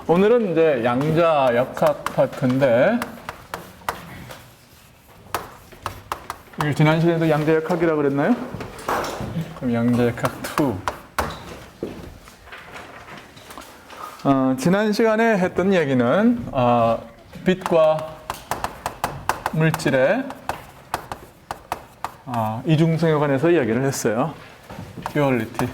오늘은 이제 양자 역학 파트인데, 이걸 지난 시간에도 양자 역학이라고 그랬나요? 그럼 양자 역학 2. 지난 시간에 했던 얘기는 빛과 물질의 이중성에 관해서 이야기를 했어요. 듀얼리티.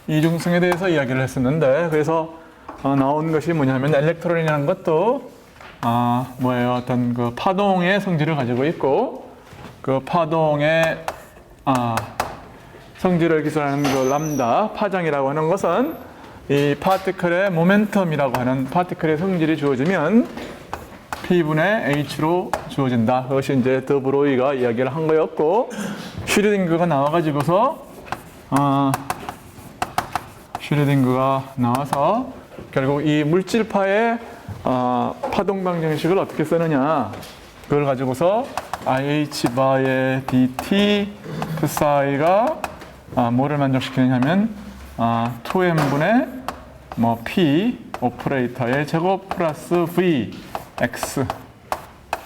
이중성에 대해서 이야기를 했었는데, 그래서 나온 것이 뭐냐면 엘렉트론이라는 것도 뭐예요? 어떤 그 파동의 성질을 가지고 있고, 그 파동의 성질을 기술하는 그 람다 파장이라고 하는 것은 이 파티클의 모멘텀이라고 하는 파티클의 성질이 주어지면 P분의 H로 주어진다. 그것이 이제 더 브로이가 이야기를 한 거였고, 슈레딩거가 나와가지고서 슈레딩거가 나와서 결국 이 물질파의 파동 방정식을 어떻게 쓰느냐, 그걸 가지고서 IH 바의 DT psi가 뭐를 만족시키느냐면 2n분의 뭐 P 오퍼레이터의 제곱 플러스 V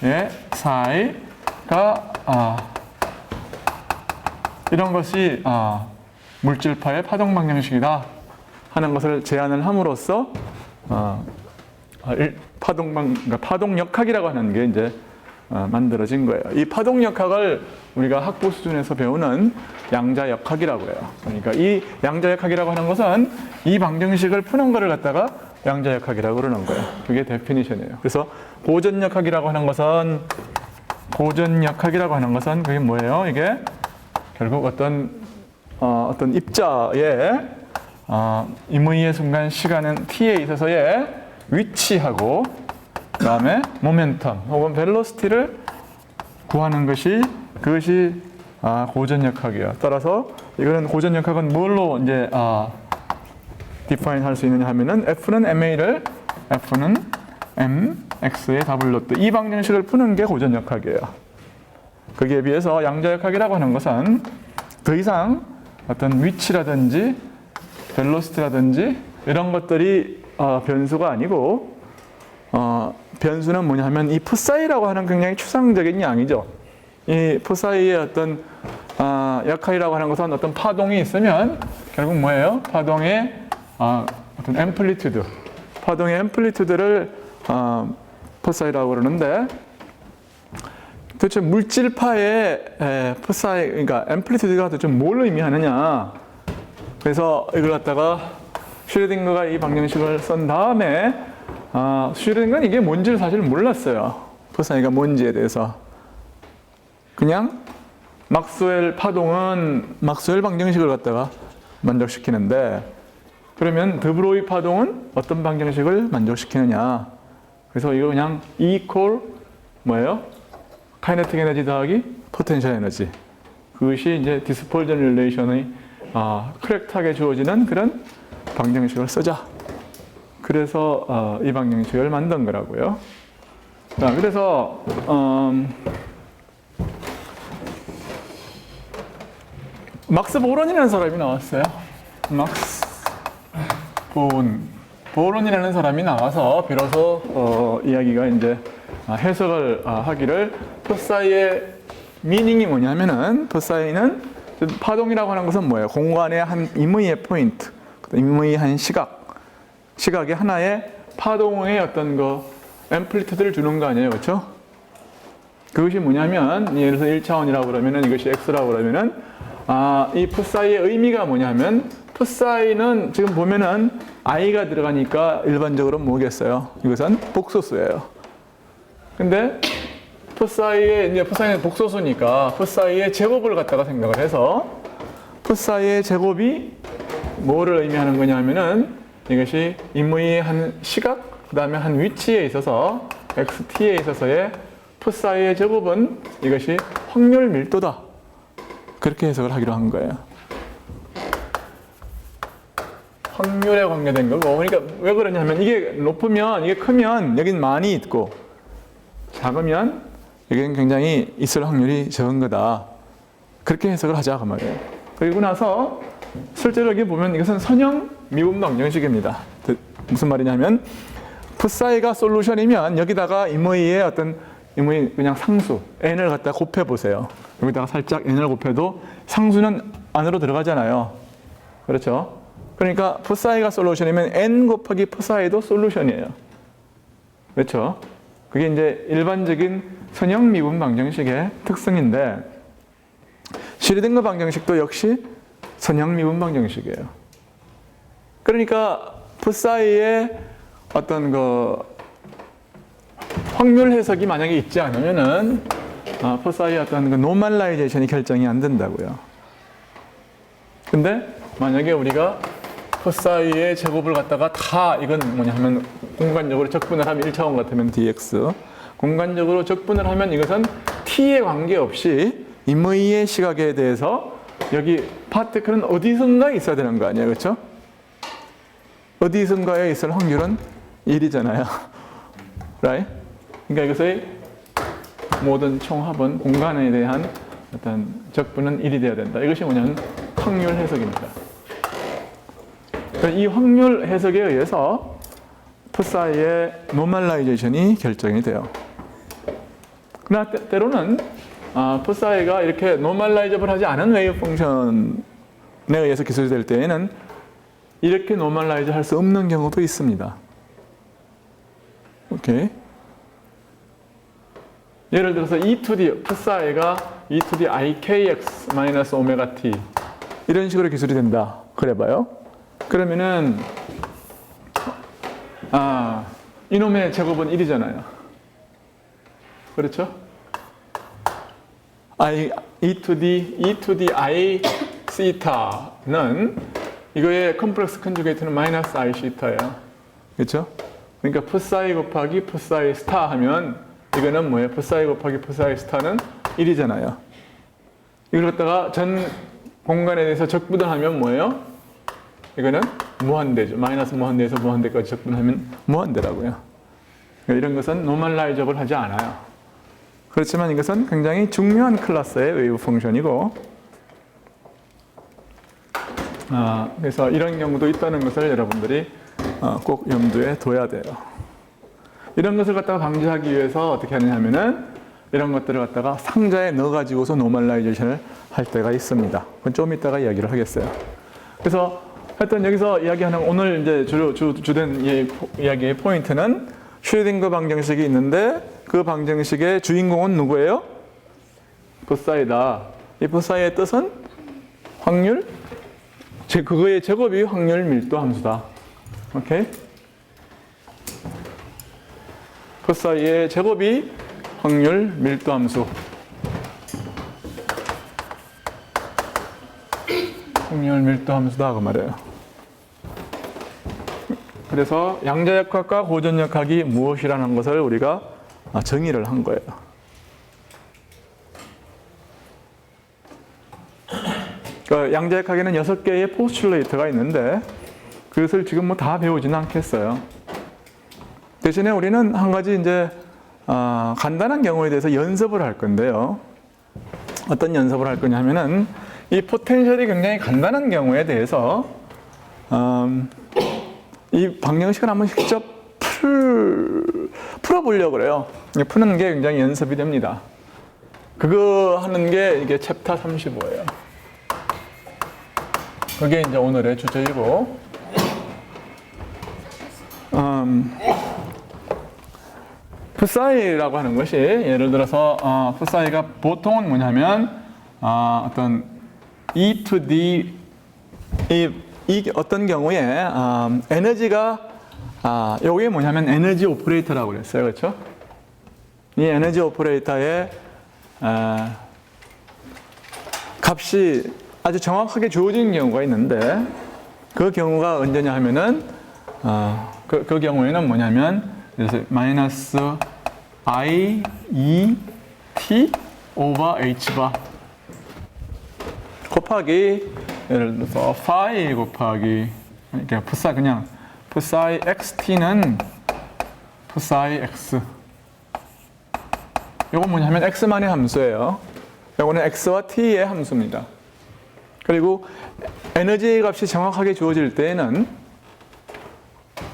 X의 psi가 이런 것이 물질파의 파동 방정식이다 하는 것을 제안을 함으로써 그러니까 파동역학이라고 하는 게 이제 만들어진 거예요. 이 파동역학을 우리가 학부 수준에서 배우는 양자역학이라고 해요. 그러니까 이 양자역학이라고 하는 것은 이 방정식을 푸는 거를 갖다가 양자역학이라고 그러는 거예요. 그게 데피니션이에요. 그래서 고전역학이라고 하는 것은 그게 뭐예요? 이게 결국 어떤 입자의 임의의 순간 시간은 t에 있어서의 위치하고 그다음에 모멘텀 혹은 벨로시티를 구하는 것이 그것이 고전역학이에요. 따라서 이거는 고전역학은 뭘로 이제 디파인 할 수 있느냐 하면은 F는 MA를 F는 MX의 W로또 이 방정식을 푸는 게 고전역학이에요. 거기에 비해서 양자역학이라고 하는 것은 더 이상 어떤 위치라든지 벨로시티라든지 이런 것들이 변수가 아니고 변수는 뭐냐 하면 이 psi라고 하는 굉장히 추상적인 양이죠. 이 psi의 어떤 역할이라고 하는 것은 어떤 파동이 있으면 결국 뭐예요? 파동의 어떤 앰플리튜드, 파동의 앰플리튜드를 psi라고 그러는데, 도대체 물질파의 psi, 그러니까 앰플리튜드가 도대체 뭘 의미하느냐? 그래서 이걸 갖다가 슈레딩거가 이 방정식을 쓴 다음에 슈레딩거는 이게 뭔지를 사실 몰랐어요. psi가 뭔지에 대해서. 그냥 막스웰 파동은 막스웰 방정식을 갖다가 만족시키는데, 그러면 드브로이 파동은 어떤 방정식을 만족시키느냐. 그래서 이거 그냥 E equal 뭐예요? 카이네틱 에너지 더하기 포텐셜 에너지. 그것이 이제 디스퍼전 릴레이션의 커렉트하게 주어지는 그런 방정식을 쓰자. 그래서 이 방정식을 만든 거라고요. 자, 그래서 막스 보론이라는 사람이 나왔어요. 막스 보론이라는 사람이 나와서 비로소 이야기가 이제 해석을 하기를, psi의 미닝이 뭐냐면은, psi는 파동이라고 하는 것은 뭐예요? 공간의 한 임의의 포인트, 임의의 한 시각의 하나의 파동의 어떤 앰플리튜드를 주는 거 아니에요, 그렇죠? 그것이 뭐냐면, 예를 들어서 1차원이라고 그러면은 이것이 x라고 그러면은 이 psi의 의미가 뭐냐면, psi는 지금 보면은 i가 들어가니까 일반적으로 뭐겠어요? 이것은 복소수예요. 근데 psi는 복소수니까 psi의 제곱을 갖다가 생각을 해서, psi의 제곱이 뭐를 의미하는 거냐면은 이것이 임의의 한 시각, 그 다음에 한 위치에 있어서 xt에 있어서의 psi의 제곱은 이것이 확률 밀도다. 그렇게 해석을 하기로 한 거예요. 확률에 관계된 거고, 그러니까 왜 그러냐면 이게 높으면, 이게 크면 여긴 많이 있고, 작으면 여기는 굉장히 있을 확률이 적은 거다. 그렇게 해석을 하자 그 말이에요. 그리고 나서 실제로 여기 보면 이것은 선형 미분 방정식입니다. 무슨 말이냐면 풋사이가 솔루션이면 여기다가 임의의 어떤 임의 그냥 상수 n을 갖다 곱해 보세요. 여기다가 살짝 n을 곱해도 상수는 안으로 들어가잖아요. 그렇죠? 그러니까 풋사이가 솔루션이면 n 곱하기 풋사이도 솔루션이에요. 그렇죠? 그게 이제 일반적인 선형 미분 방정식의 특성인데 슈레딩거 방정식도 역시 선형 미분 방정식이에요. 그러니까 풋사이의 어떤 그 확률 해석이 만약에 있지 않으면은 풋사이의 어떤 그 노멀라이제이션이 결정이 안 된다고요. 근데 만약에 우리가 풋사이의 제곱을 갖다가 다 이건 뭐냐 하면 공간적으로 적분을 하면 1차원 같으면 dx 공간적으로 적분을 하면 이것은 t에 관계없이 임의의 시각에 대해서 여기 파티클은 어디선가 있어야 되는 거 아니에요. 그렇죠? 어디선가에 있을 확률은 1이잖아요. right? 그러니까 이것의 모든 총합은 공간에 대한 어떤 적분은 1이 되어야 된다. 이것이 뭐냐면 확률 해석입니다. 이 확률 해석에 의해서 풋사이의 노멀라이제이션이 결정이 돼요. 그러나 때로는 풋사이가 이렇게 노멀라이저블 하지 않은 웨이브 펑션에 의해서 기술될 때에는 이렇게 노멀라이저 할 수 없는 경우도 있습니다. 오케이. 예를 들어서 E2D, 풋사이가 E2D IKX 마이너스 오메가 T 이런 식으로 기술이 된다. 그래봐요. 그러면은 이놈의 제곱은 1이잖아요. 그렇죠? E2D I 시타는 이거의 컴플렉스 컨주게이트는 마이너스 I 시타예요. 그렇죠? 그러니까 풋사이 곱하기 풋사이 스타 하면 이거는 뭐예요? 풋사이 곱하기 풋사이 스타는 1이잖아요. 이걸 갖다가 전 공간에 대해서 적분하면 뭐예요? 이거는 무한대죠. 마이너스 무한대에서 무한대까지 적분하면 무한대라고요. 그러니까 이런 것은 노멀라이저블 하지 않아요. 그렇지만 이것은 굉장히 중요한 클래스의 웨이브 펑션이고 그래서 이런 경우도 있다는 것을 여러분들이 꼭 염두에 둬야 돼요. 이런 것을 갖다가 방지하기 위해서 어떻게 하느냐면은 이런 것들을 갖다가 상자에 넣어가지고서 노멀라이제이션을 할 때가 있습니다. 그건 좀 이따가 이야기를 하겠어요. 그래서 하여튼 여기서 이야기하는 오늘 이제 주된 이야기의 포인트는 슈레딩거 방정식이 있는데 그 방정식의 주인공은 누구예요? 풋사이다. 이 풋사이의 뜻은 확률, 그거의 제곱이 확률 밀도 함수다. 오케이? 풋사이의 제곱이 확률 밀도 함수. 확률 밀도 함수다 그 말이에요. 그래서 양자역학과 고전역학이 무엇이라는 것을 우리가 정의를 한 거예요. 그러니까 양자역학에는 6개의 포스출레이트가 있는데 그것을 지금 뭐 다 배우지는 않겠어요. 대신에 우리는 한 가지 이제 간단한 경우에 대해서 연습을 할 건데요. 어떤 연습을 할 거냐면은 이 포텐셜이 굉장히 간단한 경우에 대해서 이 방정식을 한번 직접 풀어보려고 그래요. 푸는 게 굉장히 연습이 됩니다. 그거 하는 게 이게 챕터 35예요. 그게 이제 오늘의 주제이고, 풋사이라고 하는 것이 예를 들어서 풋사이가 보통은 뭐냐면 어떤 E to D 이 어떤 경우에 에너지가 요게 뭐냐면 에너지 오퍼레이터라고 그랬어요. 그렇죠? 이 에너지 오퍼레이터의 값이 아주 정확하게 주어지는 경우가 있는데 그 경우가 언제냐 하면은 그 경우에는 뭐냐면 그래서 마이너스 I, E, T 오버 H 바 곱하기 예를 들어서 파이 곱하기 그러니까 그냥 풋사이 XT는 풋사이 X 이건 뭐냐면 X만의 함수예요. 이거는 X와 T의 함수입니다. 그리고 에너지 값이 정확하게 주어질 때에는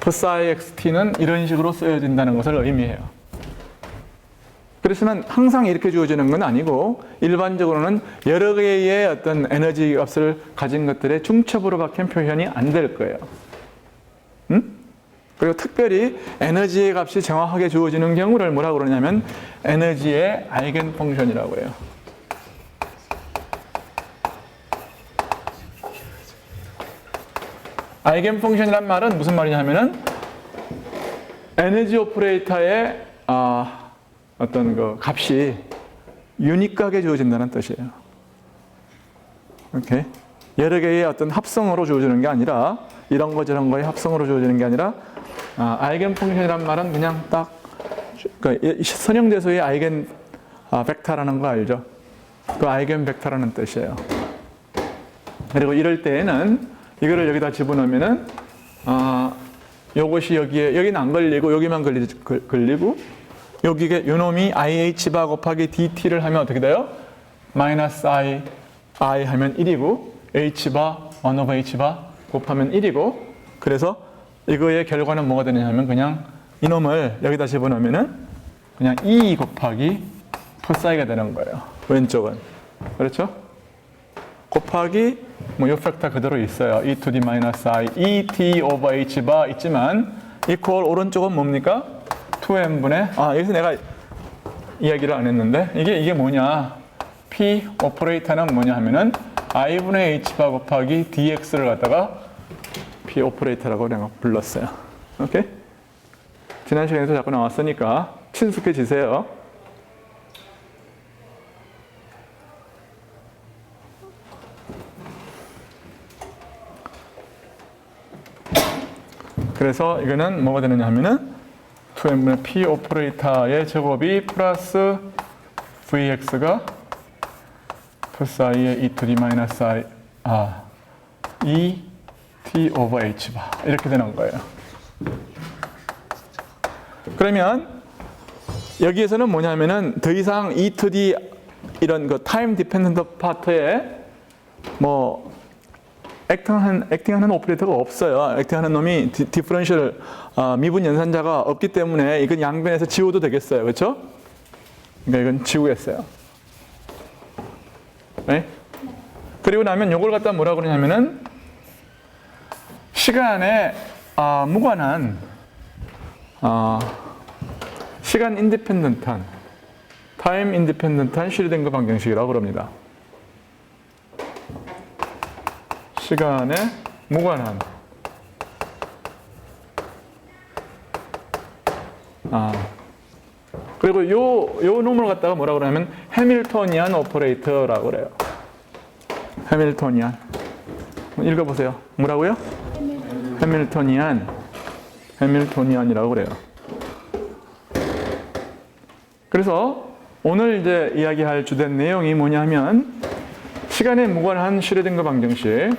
psi xt는 이런 식으로 쓰여진다는 것을 의미해요. 그렇지만 항상 이렇게 주어지는 건 아니고 일반적으로는 여러 개의 어떤 에너지 값을 가진 것들의 중첩으로 박힌 표현이 안 될 거예요. 그리고 특별히 에너지의 값이 정확하게 주어지는 경우를 뭐라고 그러냐면 에너지의 아이겐 펑션이라고 해요. 아이겐 펑션이란 말은 무슨 말이냐면은 에너지 오퍼레이터의 어떤 그 값이 유니크하게 주어진다는 뜻이에요. 오케이? 여러 개의 어떤 합성으로 주어지는 게 아니라 이런 거 저런 거의 합성으로 주어지는 게 아니라 아이겐 펑션이란 말은 그냥 딱 선형대소의 아이겐 벡터라는 거 알죠? 그 아이겐 벡터라는 뜻이에요. 그리고 이럴 때에는 이거를 여기다 집어넣으면은 요것이 여기는 안 걸리고 여기만 걸리고 여기에 요놈이 IH바 곱하기 DT를 하면 어떻게 돼요? 마이너스 I 하면 1이고 H바 1 H바 곱하면 1이고 그래서 이거의 결과는 뭐가 되냐면 그냥 이놈을 여기다 집어넣으면은 그냥 E 곱하기 psi가 되는 거예요. 왼쪽은. 그렇죠? 곱하기 요 팩터 그대로 있어요. E to the minus I, ET over H바 있지만 equal 오른쪽은 뭡니까? 2n분의 여기서 내가 이야기를 안 했는데 이게 뭐냐? P 오퍼레이터는 뭐냐 하면은 I분의 H바 곱하기 dx를 갖다가 P 오퍼레이터라고 내가 불렀어요. 오케이? 지난 시간에도 자꾸 나왔으니까 친숙해지세요. 그래서 이거는 뭐가 되느냐 하면은 2n분의 P 오퍼레이터의 제곱이 플러스 Vx가 psi의 E to the minus I E T over H바 이렇게 되는 거예요. 그러면 여기에서는 뭐냐면은 더 이상 E to the 이런 그 타임 디펜던트 파트에 뭐 액팅하는 오퍼레이터가 없어요. 액팅하는 놈이 디퍼런셜 미분 연산자가 없기 때문에 이건 양변에서 지워도 되겠어요. 그렇죠? 그러니까 이건 지우겠어요. 네? 그리고 나면 이걸 갖다 뭐라고 그러냐면은 시간에 무관한 시간 인디펜던트한 타임 인디펜던트한 슈레딩거 방정식이라고 그럽니다. 시간에 무관한 그리고 요 놈을 갖다가 뭐라고 그러냐면 해밀토니안 오퍼레이터라고 그래요. 해밀토니안. 읽어보세요. 뭐라고요? 해밀토니안이라고 그래요. 그래서 오늘 이제 이야기할 주된 내용이 뭐냐면 시간에 무관한 슈레딩거 방정식.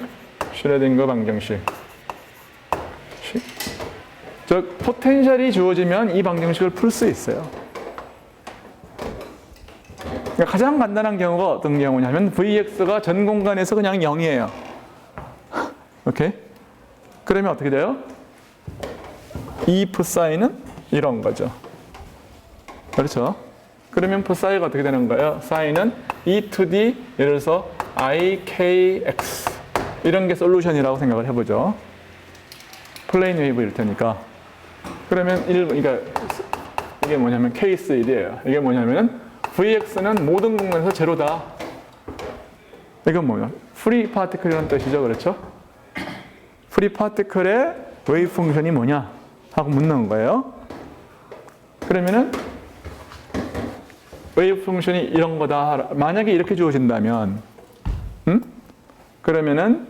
즉 포텐셜이 주어지면 이 방정식을 풀 수 있어요. 그러니까 가장 간단한 경우가 어떤 경우냐면 Vx가 전 공간에서 그냥 0이에요. 오케이? 그러면 어떻게 돼요? 이 psi는 이런 거죠. 그렇죠? 그러면 psi가 어떻게 되는 거예요? psi는 e to the 예를 들어서 ikx 이런 게 솔루션이라고 생각을 해보죠. 플레인 웨이브일 테니까. 그러면 그러니까 이게 뭐냐면 케이스 1이에요. 이게 뭐냐면은 Vx는 모든 공간에서 제로다. 이건 뭐예요? 프리 파티클이라는 뜻이죠. 그렇죠? 프리 파티클의 웨이브 펑션이 뭐냐? 하고 묻는 거예요. 그러면은 웨이브 펑션이 이런 거다. 만약에 이렇게 주어진다면 그러면은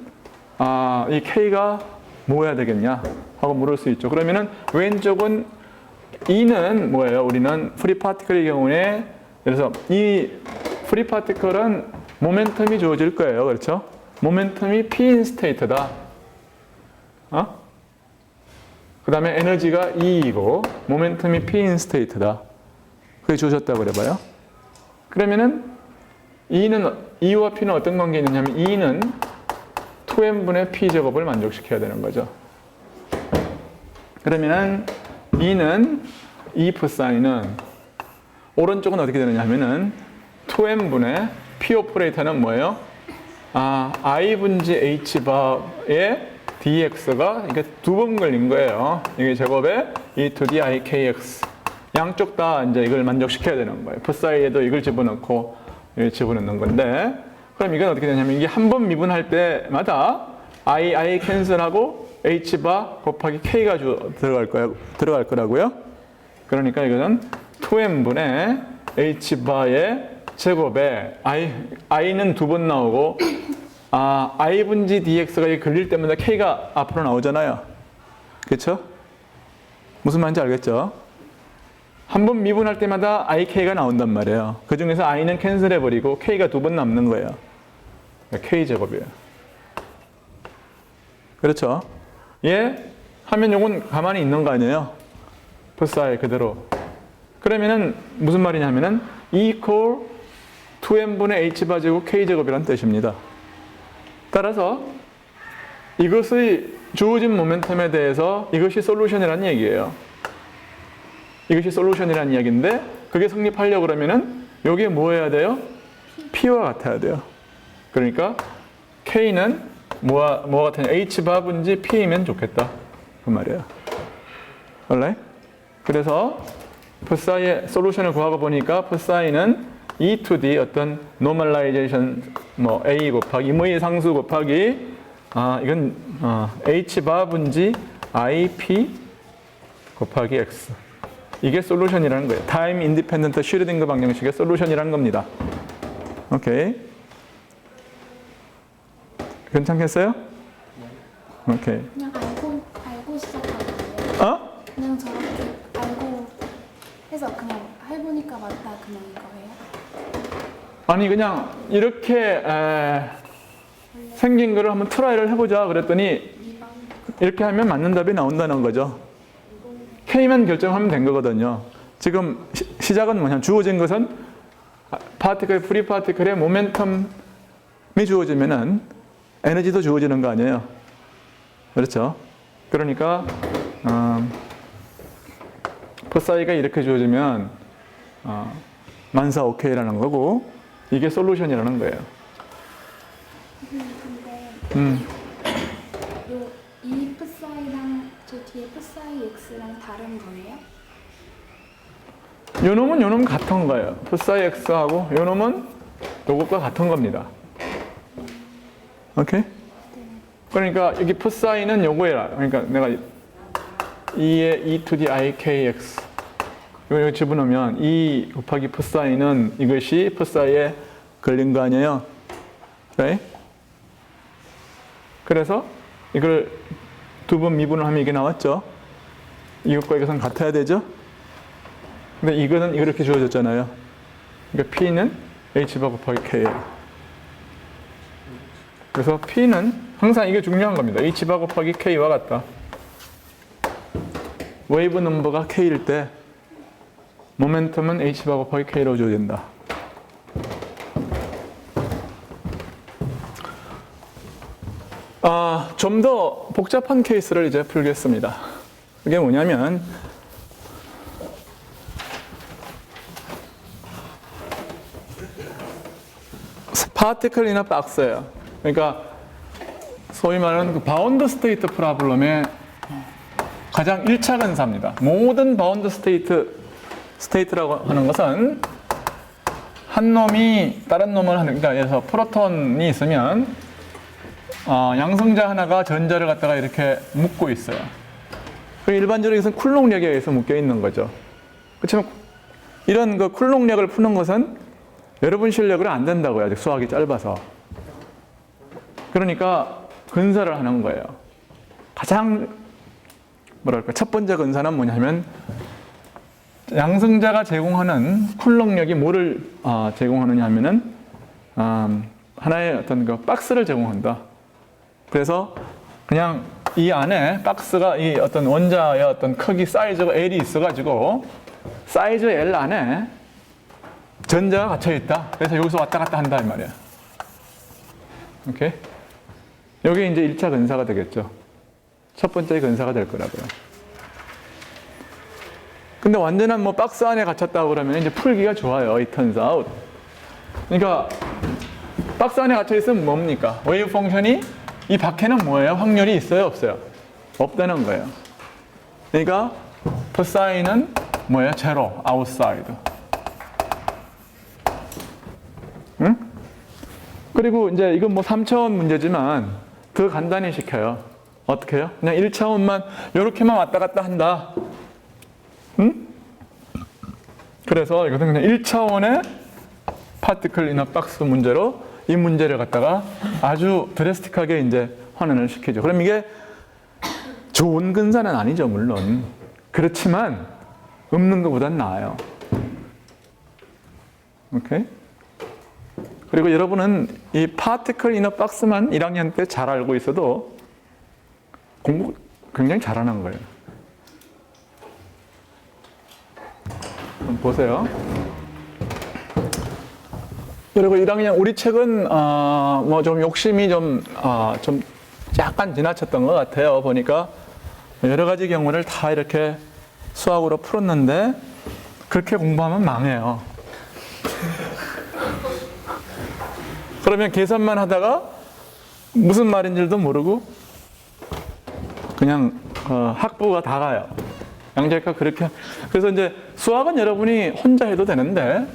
이 K가 뭐여야 되겠냐? 하고 물을 수 있죠. 그러면은 왼쪽은 E는 뭐예요? 우리는 프리 파티클의 경우에 그래서 이 프리 파티클은 모멘텀이 주어질 거예요. 그렇죠? 모멘텀이 P 인 스테이트다. 그 다음에 에너지가 E이고 모멘텀이 P 인 스테이트다. 그게 주어졌다고 그래봐요. 그러면은 E와 P는 어떤 관계가 있느냐면 E는 2n분의 P 제곱을 만족시켜야 되는 거죠. 그러면은 이 psi는 오른쪽은 어떻게 되느냐 하면은 2n분의 p 오퍼레이터는 뭐예요? I 분지 h 바의 dx가 이게 두 번 걸린 거예요. 이게 제곱에 e to the i kx. 양쪽 다 이제 이걸 만족시켜야 되는 거예요. psi에도 이걸 집어넣고 이걸 집어넣는 건데, 그럼 이건 어떻게 되냐면 이게 한 번 미분할 때마다 i 캔슬하고 h 바 곱하기 k가 들어갈 거라고요. 그러니까 이거는 2n분의 h 바의 제곱에 i는 두 번 나오고 I 분지 dx가 걸릴 때마다 k가 앞으로 나오잖아요. 그렇죠? 무슨 말인지 알겠죠? 한 번 미분할 때마다 ik가 나온단 말이에요. 그 중에서 i는 캔슬해버리고 k가 두 번 남는 거예요. k제곱이에요. 그렇죠? 하면 요건 가만히 있는 거 아니에요? psi 그대로. 그러면은 무슨 말이냐면은 equal 2n분의 h바 제곱 k제곱이란 뜻입니다. 따라서 이것의 주어진 모멘텀에 대해서 이것이 솔루션이라는 얘기예요. 이것이 솔루션이라는 이야기인데, 그게 성립하려고 그러면은 여기에 뭐 해야 돼요? P와 같아야 돼요. 그러니까 K는 뭐가 같으냐? H바 분지 P이면 좋겠다. 그 말이에요. alright? 그래서 psi의 솔루션을 구하고 보니까 psi는 E to D 어떤 normalization A 곱하기 임의 상수 곱하기 이건 H바 분지 IP 곱하기 X. 이게 솔루션이라는 거예요. 타임 인디펜던트 슈르딩거 방정식의 솔루션이라는 겁니다. 오케이. 괜찮겠어요? 오케이. 그냥 알고 시작하는 거예요? 그냥 저렇게 알고 해서 그냥 해보니까 맞다 그냥 이거예요? 아니 그냥 이렇게 생긴 거를 한번 트라이를 해보자 그랬더니 이렇게 하면 맞는 답이 나온다는 거죠. K만 결정하면 된 거거든요. 지금 시작은 뭐냐? 주어진 것은 프리 파티클의 모멘텀이 주어지면은 에너지도 주어지는 거 아니에요? 그렇죠? 그러니까 psi가 이렇게 주어지면 만사 오케이라는 거고, 이게 솔루션이라는 거예요. 근데 이 psi랑 저 뒤에 psi x랑 다른 거예요? 요 놈은 같은 거예요. psi x하고 요 놈은 요것과 같은 겁니다. 오케이? 그러니까 여기 psi는 요거야. 그러니까 내가 2에 e to the i kx 이거 집어넣으면 2 곱하기 psi는 이것이 psi에 걸린 거 아니에요? right? 그래서 이걸 두 번 미분을 하면 이게 나왔죠? 이것과 이것은 같아야 되죠? 근데 이거는 이렇게 주어졌잖아요. 그러니까 P는 H바 곱하기 K예요. 그래서 P는 항상 이게 중요한 겁니다. H바 곱하기 K와 같다. 웨이브 넘버가 K일 때 모멘텀은 H바 곱하기 K로 주어진다. 좀 더 복잡한 케이스를 이제 풀겠습니다. 그게 뭐냐면 파티클 인어 박스예요. 그러니까 소위 말하는 그 바운드 스테이트 프로블럼의 가장 1차 근사입니다. 모든 바운드 스테이트라고 하는 것은 한 놈이 다른 놈을 하는, 그러니까 예를 들어서 프로톤이 있으면 양성자 하나가 전자를 갖다가 이렇게 묶고 있어요. 일반적으로 이것은 쿨롱력에 의해서 묶여 있는 거죠. 그렇지만 이런 그 쿨롱력을 푸는 것은 여러분 실력으로 안 된다고요. 아직 수학이 짧아서. 그러니까 근사를 하는 거예요. 가장 첫 번째 근사는 뭐냐면 양성자가 제공하는 쿨롱력이 뭐를 제공하느냐 하면은 하나의 어떤 그 박스를 제공한다. 그래서 그냥 이 안에 박스가 이 어떤 원자의 어떤 크기 사이즈가 L이 있어가지고 사이즈 L 안에 전자가 갇혀 있다. 그래서 여기서 왔다 갔다 한다 이 말이야. 오케이? 여기 이제 1차 근사가 되겠죠. 첫 번째 근사가 될 거라고요. 근데 완전한 뭐 박스 안에 갇혔다고 그러면 이제 풀기가 좋아요. It turns out. 그러니까 박스 안에 갇혀 있으면 뭡니까? 웨이브 펑션이 이 밖에는 뭐예요? 확률이 있어요, 없어요? 없다는 거예요. 그러니까 psi는 뭐예요? 제로, outside. 응? 그리고 이제 이건 뭐 3차원 문제지만 더 간단히 시켜요. 어떻게 해요? 그냥 1차원만 이렇게만 왔다 갔다 한다. 응? 그래서 이것은 그냥 1차원의 파티클 이너 박스 문제로 이 문제를 갖다가 아주 드래스틱하게 이제 환원을 시키죠. 그럼 이게 좋은 근사는 아니죠, 물론. 그렇지만 없는 것보단 나아요. 오케이? 그리고 여러분은 이 파티클 이너 박스만 1학년 때 잘 알고 있어도 공부 굉장히 잘하는 거예요. 보세요. 그리고 1학년 우리 책은 뭐 좀 욕심이 좀 약간 지나쳤던 것 같아요. 보니까 여러 가지 경우를 다 이렇게 수학으로 풀었는데 그렇게 공부하면 망해요. 그러면 계산만 하다가 무슨 말인지도 모르고 그냥 학부가 다 가요. 양자역학 그렇게. 그래서 이제 수학은 여러분이 혼자 해도 되는데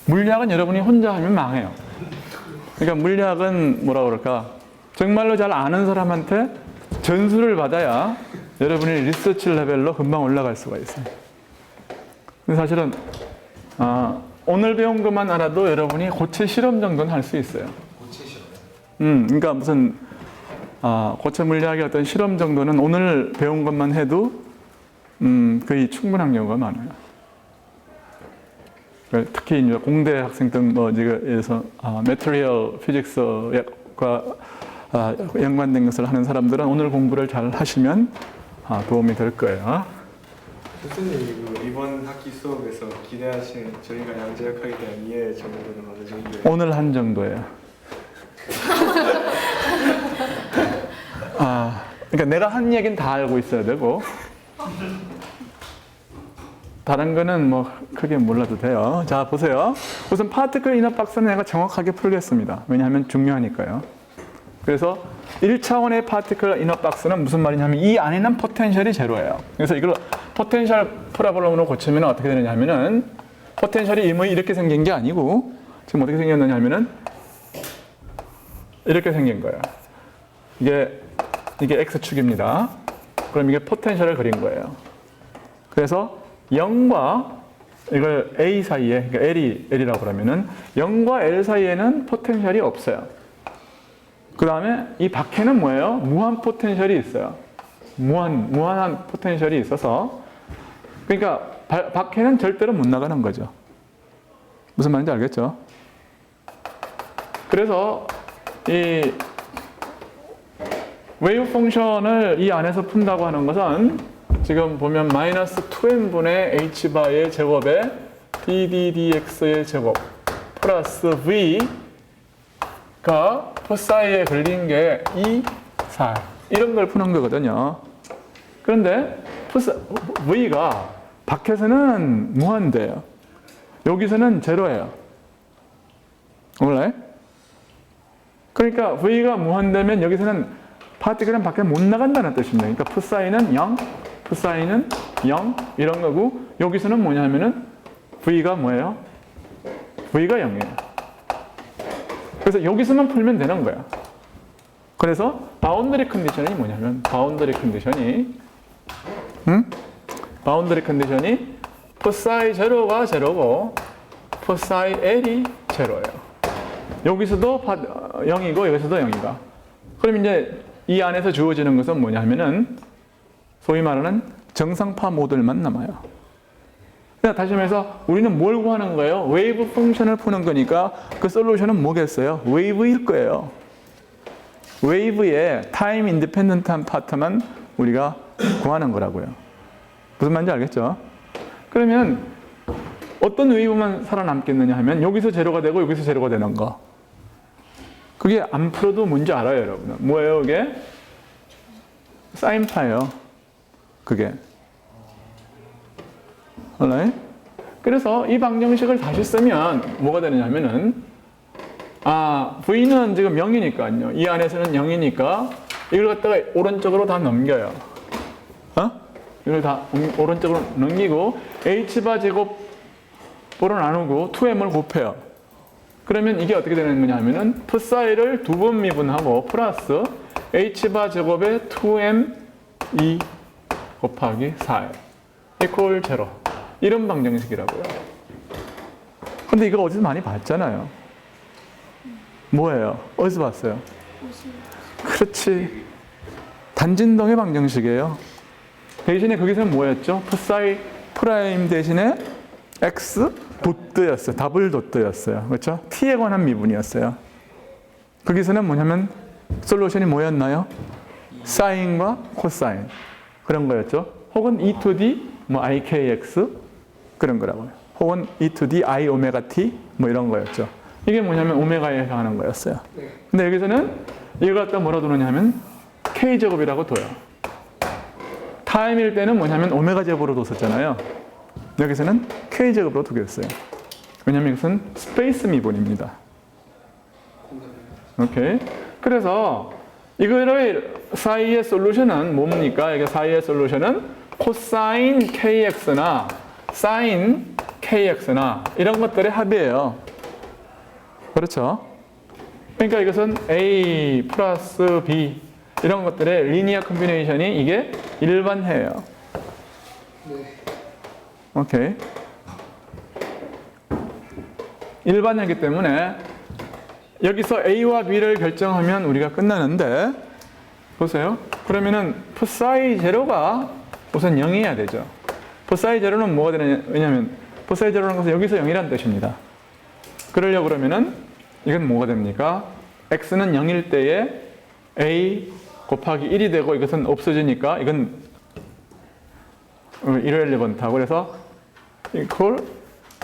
물리학은 여러분이 혼자 하면 망해요. 그러니까 물리학은 뭐라 그럴까? 정말로 잘 아는 사람한테 전수를 받아야 여러분이 리서치 레벨로 금방 올라갈 수가 있어요. 근데 사실은 오늘 배운 것만 알아도 여러분이 고체 실험 정도는 할 수 있어요. 고체 실험? 그러니까 무슨 고체 물리학의 어떤 실험 정도는 오늘 배운 것만 해도 거의 충분한 경우가 많아요. 특히 이제 공대 학생들 에서 매트리얼 피직스과 연관된 것을 하는 사람들은 오늘 공부를 잘 하시면 도움이 될 거예요. 교수님, 이번 학기 수업에서 기대하시는 저희가 양자역학에 대한 이해 정도는 어느 정도예요? 오늘 한 정도예요. 그러니까 내가 한 얘기는 다 알고 있어야 되고 다른 거는 뭐 크게 몰라도 돼요. 자, 보세요. 우선 파티클 이너 박스는 내가 정확하게 풀겠습니다. 왜냐하면 중요하니까요. 그래서 1차원의 파티클 이너 박스는 무슨 말이냐면 이 안에는 포텐셜이 제로예요. 그래서 이걸 포텐셜 프로블럼으로 고치면 어떻게 되느냐 하면은 포텐셜이 뭐 이렇게 생긴 게 아니고 지금 어떻게 생겼느냐 하면은 이렇게 생긴 거예요. 이게 X축입니다. 그럼 이게 포텐셜을 그린 거예요. 그래서 0과 이걸 A 사이에, 그러니까 L이라고 그러면은 0과 L 사이에는 포텐셜이 없어요. 그 다음에 이 밖에는 뭐예요? 무한 포텐셜이 있어요. 무한한 포텐셜이 있어서 그러니까 밖에는 절대로 못 나가는 거죠. 무슨 말인지 알겠죠? 그래서 이 웨이브 펑션을 이 안에서 푼다고 하는 것은 지금 보면 마이너스 2n분의 h바의 제곱에 ddx의 제곱 플러스 v가 포사이에 걸린 게 2, 4 이런 걸 푸는 거거든요. 그런데 v가 밖에서는 무한대예요. 여기서는 제로예요. 몰라요? 그러니까 v가 무한대면 여기서는 파티클은 밖에 못 나간다는 뜻입니다. 그러니까 포사이는 0, 포사이는 0 이런 거고 여기서는 뭐냐면은 v가 뭐예요? v가 0이에요. 그래서 여기서만 풀면 되는 거야. 그래서 바운더리 컨디션이 뭐냐면 바운더리 컨디션이 포사이 제로가 제로고 포사이 L이 제로예요. 여기서도 0이고 여기서도 0이다. 그럼 이제 이 안에서 주어지는 것은 뭐냐면은 소위 말하는 정상파 모델만 남아요. 그러니까 다시 말해서 우리는 뭘 구하는 거예요? 웨이브 펑션을 푸는 거니까 그 솔루션은 뭐겠어요? 웨이브일 거예요. 웨이브의 타임 인디펜던트한 파트만 우리가 구하는 거라고요. 무슨 말인지 알겠죠? 그러면 어떤 웨이브만 살아남겠느냐 하면 여기서 제로가 되고 여기서 제로가 되는 거. 그게 안 풀어도 뭔지 알아요, 여러분. 뭐예요, 이게? 사인파예요. 그게. alright? 그래서 이 방정식을 다시 쓰면 뭐가 되느냐면은 V는 지금 0이니까요. 이 안에서는 0이니까 이걸 갖다가 오른쪽으로 다 넘겨요. 이걸 다 오른쪽으로 넘기고 H바 제곱으로 나누고 2M을 곱해요. 그러면 이게 어떻게 되는 거냐 하면은 풋사이를 2번 미분하고 플러스 H바 제곱에 2M 2 곱하기 4 이퀄 0 이런 방정식이라고요. 근데 이거 어디서 많이 봤잖아요. 뭐예요? 어디서 봤어요? 그렇지. 단진동의 방정식이에요. 대신에 거기서는 뭐였죠? 풋사이 프라임 대신에 X 도트였어요. 더블 도트였어요. 그렇죠? T에 관한 미분이었어요. 거기서는 뭐냐면 솔루션이 뭐였나요? 사인과 코사인 그런 거였죠. 혹은 E to D 뭐 IKX 그런 거라고요. 혹은 E to D I 오메가 T 뭐 이런 거였죠. 이게 뭐냐면 오메가에 해당하는 거였어요. 근데 여기서는 이걸 갖다 뭐라 두느냐 하면 K제곱이라고 둬요. 타임일 때는 뭐냐면 오메가 제곱으로 뒀었잖아요. 여기서는 K제곱으로 두겠어요. 왜냐면 이것은 스페이스 미분입니다. 오케이. 그래서 이거를 사이의 솔루션은 뭡니까? 이게 사이의 솔루션은 코사인 KX나 사인 KX나 이런 것들의 합이에요. 그렇죠? 그러니까 이것은 A 플러스 B 이런 것들의 리니어 컴비네이션이 이게 일반해요. 오케이. 일반이기 때문에 여기서 A와 B를 결정하면 우리가 끝나는데 보세요. 그러면은 풋사이 제로가 우선 0이어야 되죠. 풋사이 제로는 뭐가 되느냐? 왜냐면 풋사이 제로라는 것은 여기서 0이라는 뜻입니다. 그러려고 그러면은 이건 뭐가 됩니까? X는 0일 때에 A 곱하기 1이 되고 이것은 없어지니까 이건 irrelevant하고 그래서 equal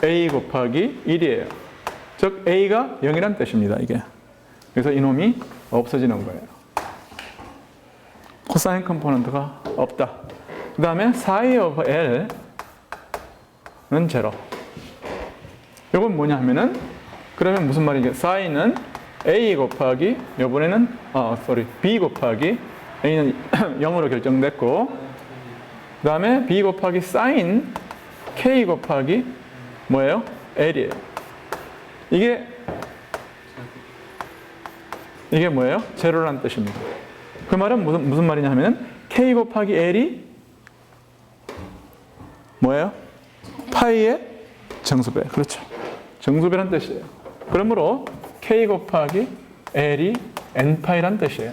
A 곱하기 1이에요. 즉 A가 0이란 뜻입니다. 이게. 그래서 이놈이 없어지는 거예요. 코사인 컴포넌트가 없다. 그 다음에 사이 오브 L은 0. 이건 뭐냐 하면은 그러면 무슨 말이죠? 사인은 A 곱하기 이번에는 B 곱하기 A는 0으로 결정됐고 그 다음에 B 곱하기 사인 K 곱하기 뭐예요? L이에요. 이게 뭐예요? 제로라는 뜻입니다. 그 말은 무슨 말이냐 하면 K 곱하기 L이 뭐예요? 파이의 정수배. 그렇죠. 정수배란 뜻이에요. 그러므로 K 곱하기 L이 N파이란 뜻이에요.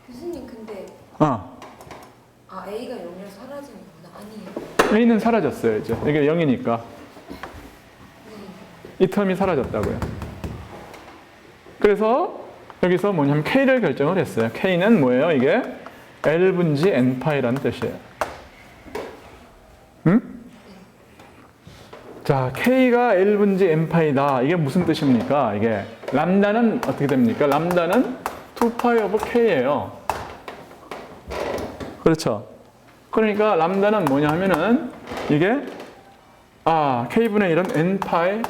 교수님 근데 A가 0이라 사라지는 거구나. 아니에요. A는 사라졌어요. 이제 이게 0이니까 이 텀이 사라졌다고요. 그래서 여기서 뭐냐면 K를 결정을 했어요. K는 뭐예요? 이게 L분지 N파이라는 뜻이에요. 응? 자, K가 L분지 N파이다. 이게 무슨 뜻입니까? 이게 람다는 어떻게 됩니까? 람다는 2파이 오브 K예요. 그렇죠? 그러니까 람다는 뭐냐 하면은 이게 K분의 1은 N파이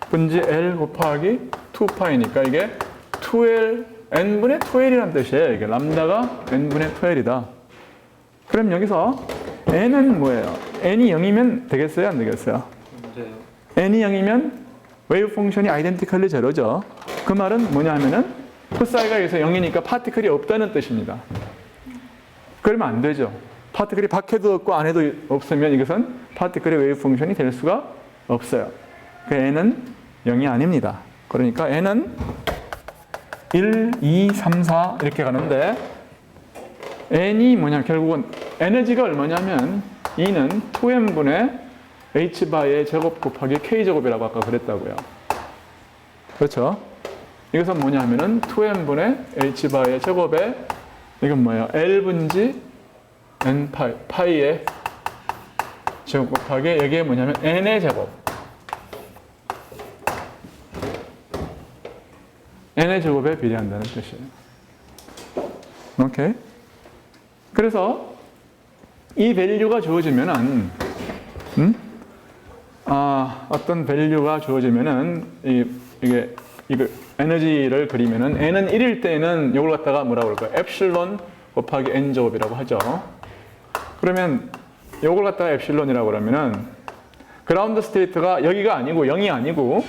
분지 L 곱하기 2파이니까 이게 2L, N분의 2L이라는 뜻이에요. 이게 람다가 N분의 2L이다. 그럼 여기서 N은 뭐예요? N이 0이면 되겠어요? 안 되겠어요? N이 0이면 웨이브 펑션이 아이덴티컬리 제로죠. 그 말은 뭐냐 하면은 풋사이가 여기서 0이니까 파티클이 없다는 뜻입니다. 그러면 안 되죠. 파티클이 밖에도 없고 안에도 없으면 이것은 파티클의 웨이브 펑션이 될 수가 없어요. 그 N은 0이 아닙니다. 그러니까 N은 1, 2, 3, 4 이렇게 가는데 N이 뭐냐 결국은 에너지가 얼마냐면 E는 2M분의 H바의 제곱 곱하기 K제곱이라고 아까 그랬다고요. 그렇죠? 이것은 뭐냐 하면은 2M분의 H바의 제곱에 이건 뭐예요? L분지 N파이, 파이의 제곱 곱하기 여기에 뭐냐면 N의 제곱. N의 제곱에 비례한다는 뜻이에요. 오케이? 그래서 이 밸류가 주어지면은 어떤 밸류가 주어지면은 이게 에너지를 그리면은 n은 1일 때는 이걸 갖다가 뭐라고 그럴까요? 엡실론 곱하기 n 제곱이라고 하죠. 그러면 이걸 갖다가 엡실론이라고 그러면은 그라운드 스테이트가 여기가 아니고 0이 아니고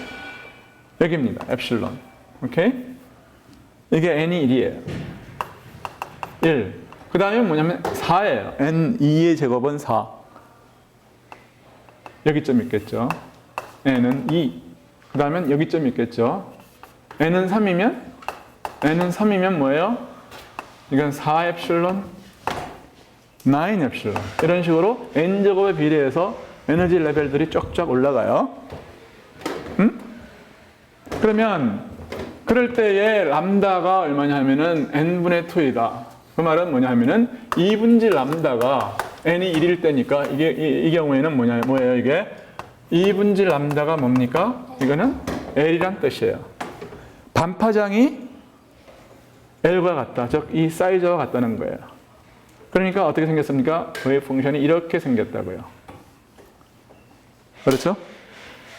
여기입니다. 엡실론. 오케이? 이게 n이 1이에요. 1. 그 다음에 뭐냐면 4예요. n2의 제곱은 4. 여기쯤 있겠죠. n은 2. 그 다음엔 여기쯤 있겠죠. n은 3이면 뭐예요? 이건 4 엡실론, 9 엡실론. 이런 식으로 n제곱에 비례해서 에너지 레벨들이 쫙쫙 올라가요. 그러면 그럴 때에 람다가 얼마냐 하면은 n분의 2이다. 그 말은 뭐냐 하면은 2분지 람다가 n이 1일 때니까 이 경우에는 뭐예요? 이게 2분지 람다가 뭡니까? 이거는 L이란 뜻이에요. 반파장이 L과 같다. 즉, 이 사이즈와 같다는 거예요. 그러니까 어떻게 생겼습니까? 웨이브 펑션이 이렇게 생겼다고요. 그렇죠?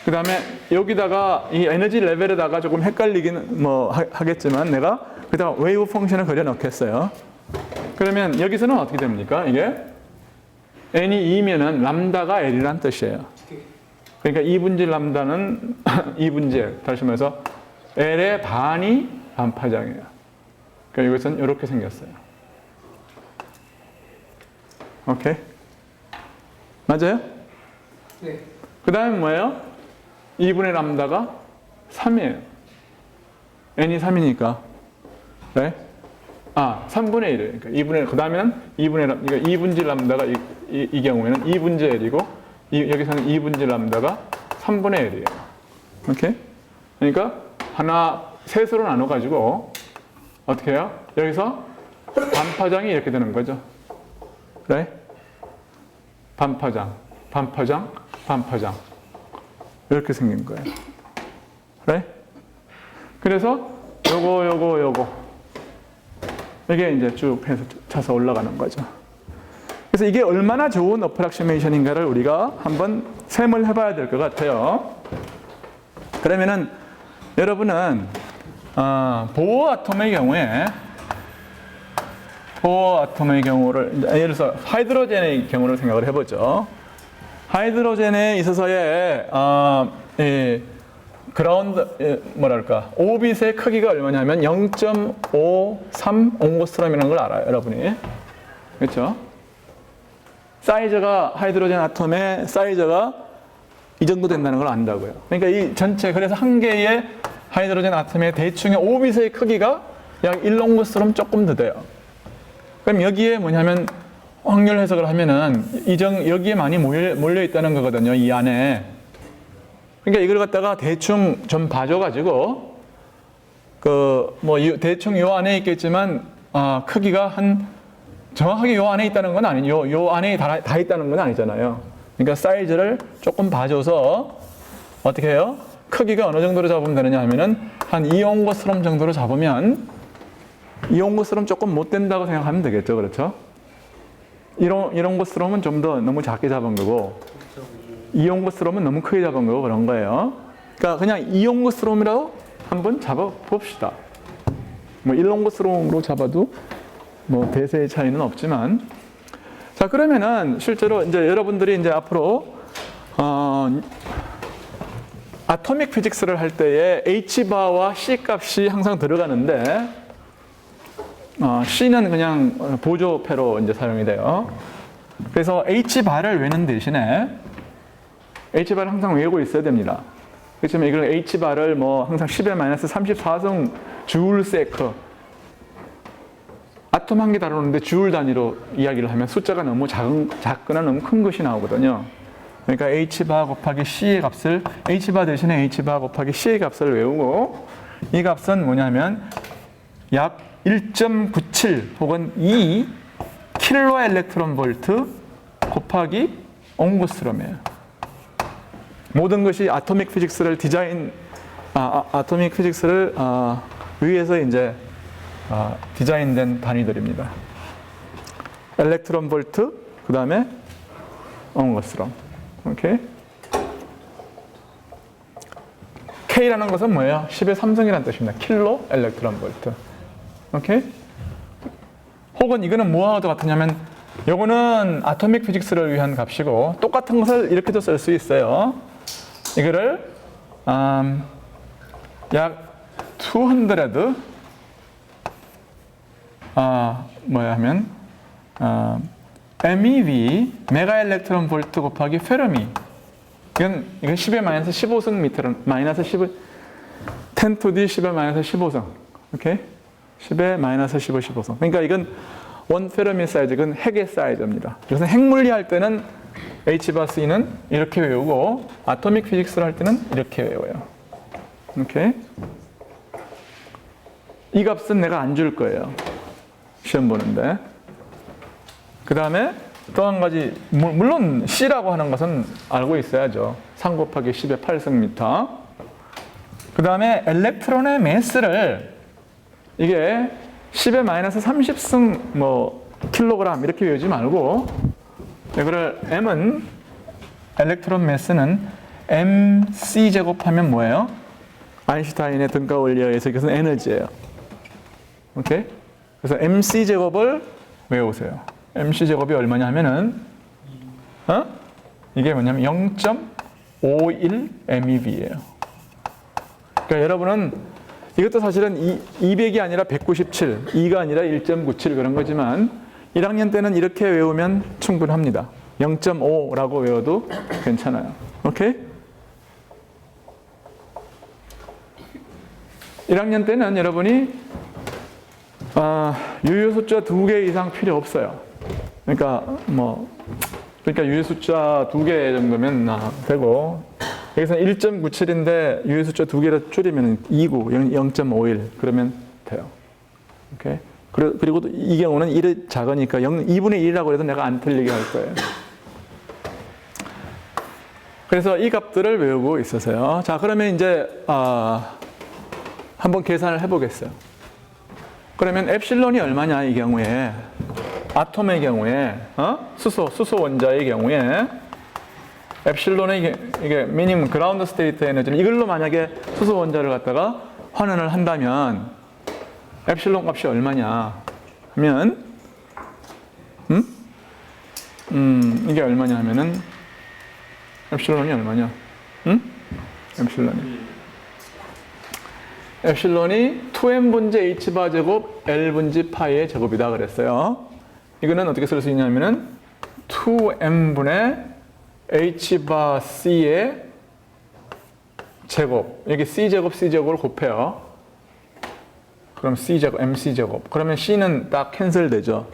그 다음에 여기다가 이 에너지 레벨에다가 조금 헷갈리긴 하겠지만 내가 그다가 웨이브 펑션을 그려 넣겠어요. 그러면 여기서는 어떻게 됩니까? 이게 n이 2면은 람다가 L이란 뜻이에요. 그러니까 2분지 람다는 2분지 L. 다시 말해서 L의 반이 반파장이에요. 그러니까 이것은 이렇게 생겼어요. 오케이? 맞아요? 네. 그 다음에 뭐예요? 2분의 람다가 3이에요. n이 3이니까. 네? 3분의 1이에요. 그러니까 2분의, 그 다음에는 2분지 람다가 이 경우에는 2분지 L이고, 여기서는 2분지 람다가 3분의 L이에요. 오케이? 그러니까 셋으로 나눠가지고, 어떻게 해요? 여기서 반파장이 이렇게 되는 거죠. 그래? 반파장. 이렇게 생긴 거예요. 그래? 그래서 요거. 이게 이제 쭉 해서 차서 올라가는 거죠. 그래서 이게 얼마나 좋은 어프락시메이션인가를 우리가 한번 셈을 해봐야 될 것 같아요. 그러면은 여러분은 보어 아톰의 경우를 예를 들어서 하이드로젠의 경우를 생각을 해보죠. 하이드로젠에 있어서의 오빗의 크기가 얼마냐면 0.53 옹고스트럼이라는 걸 알아요, 여러분이. 그렇죠? 사이즈가 하이드로젠 아톰의 사이즈가 이 정도 된다는 걸 안다고요. 그러니까 이 전체 그래서 한 개의 하이드로젠 아톰의 대충의 오빗의 크기가 약 1옹고스트럼 조금 더 돼요. 그럼 여기에 뭐냐면 확률 해석을 하면은 여기에 많이 몰려 있다는 거거든요, 이 안에. 그러니까 이걸 갖다가 대충 좀 봐줘가지고 대충 요 안에 있겠지만 크기가 정확하게 요 안에 있다는 건 아니죠. 요 안에 다 있다는 건 아니잖아요. 그러니까 사이즈를 조금 봐줘서 어떻게 해요? 크기가 어느 정도로 잡으면 되느냐 하면은 한 2옹고스럼 정도로 잡으면 2옹고스럼 조금 못 된다고 생각하면 되겠죠, 그렇죠? 1옹고스럼은 좀 더 너무 작게 잡은 거고 2옹고스럼은 너무 크게 잡은 거고 그런 거예요. 그러니까 그냥 2옹고스럼이라고 한번 잡아봅시다. 1옹고스럼으로 잡아도 대세의 차이는 없지만. 자, 그러면은 실제로 이제 여러분들이 이제 앞으로 아토믹 피직스를 할 때에 H바와 C 값이 항상 들어가는데 C는 그냥 보조패로 이제 사용이 돼요. 그래서 H바를 외는 대신에 H바를 항상 외우고 있어야 됩니다. 그렇지만 이걸 H바를 항상 10의 마이너스 34성 주울 세크 아톰 한 개 다루는데 주울 단위로 이야기를 하면 숫자가 너무 작거나 너무 큰 것이 나오거든요. 그러니까 H바 곱하기 C의 값을 H바 대신에 H바 곱하기 C의 값을 외우고 이 값은 뭐냐면 약 1.97 혹은 2 킬로 일렉트론 볼트 곱하기 옹고스럼이에요. 모든 것이 아토믹 피직스를 위해서 이제 디자인된 단위들입니다. 일렉트론 볼트, 그 다음에 옹고스럼. 오케이? K라는 것은 뭐예요? 10의 3승이라는 뜻입니다. 킬로 일렉트론 볼트. 오케이? 혹은 이거는 뭐와도 같으냐면 요거는 아토믹 피직스를 위한 값이고 똑같은 것을 이렇게도 쓸 수 있어요. 이거를 약 200 MeV 메가 일렉트론 볼트 곱하기 페르미. 이건 10의 마이너스 15승 미터는 마이너스 10 10 to the 10의 마이너스 15승. 오케이? 10의 마이너스 15승. 그러니까 이건 원 페르미 사이즈, 이건 핵의 사이즈입니다. 그래서 핵물리 할 때는 H바스는 이렇게 외우고 아토믹 피직스를 할 때는 이렇게 외워요. 오케이? 이 값은 내가 안 줄 거예요. 시험 보는데. 그 다음에 또 한 가지, 물론 C라고 하는 것은 알고 있어야죠. 3 곱하기 10의 8승미터. 그 다음에 엘렉트론의 매스를 이게 10의 마이너스 30승 킬로그램 이렇게 외우지 말고 이거를 M은 엘렉트론 매스는 MC 제곱하면 뭐예요? 아인슈타인의 등가 원리에 의해서 이것은 에너지예요. 오케이? 그래서 MC 제곱을 외우세요. MC 제곱이 얼마냐 하면은 이게 뭐냐면 0.51 MeV예요. 그러니까 여러분은 이것도 사실은 200이 아니라 197, 2가 아니라 1.97 그런 거지만 1학년 때는 이렇게 외우면 충분합니다. 0.5라고 외워도 괜찮아요. 오케이? 1학년 때는 여러분이 유효 숫자 2개 이상 필요 없어요. 그러니까 유효 숫자 2개 정도면 되고 여기서 1.97인데 유효 숫자 2개를 줄이면 2구, 0.51 그러면 돼요. 오케이? 그리고 이 경우는 1이 작으니까 2분의 1이라고 해도 내가 안 틀리게 할 거예요. 그래서 이 값들을 외우고 있어서요. 자, 그러면 이제 한번 계산을 해보겠어요. 그러면 엡실론이 얼마냐 이 경우에 아톰의 경우에 수소 원자의 경우에 엡실론의 이게 미니멈 그라운드 스테이트 에너지는 이걸로 만약에 수소 원자를 갖다가 환원을 한다면 엡실론 값이 얼마냐 하면 이게 얼마냐 하면은 엡실론이 얼마냐? 엡실론이 2n분지 h바 제곱 l분지 파이의 제곱이다 그랬어요. 이거는 어떻게 쓸 수 있냐면은 2n분의 h바 c의 제곱, 여기 c제곱을 곱해요. 그럼 c제곱, mc제곱. 그러면 c는 딱 캔슬되죠.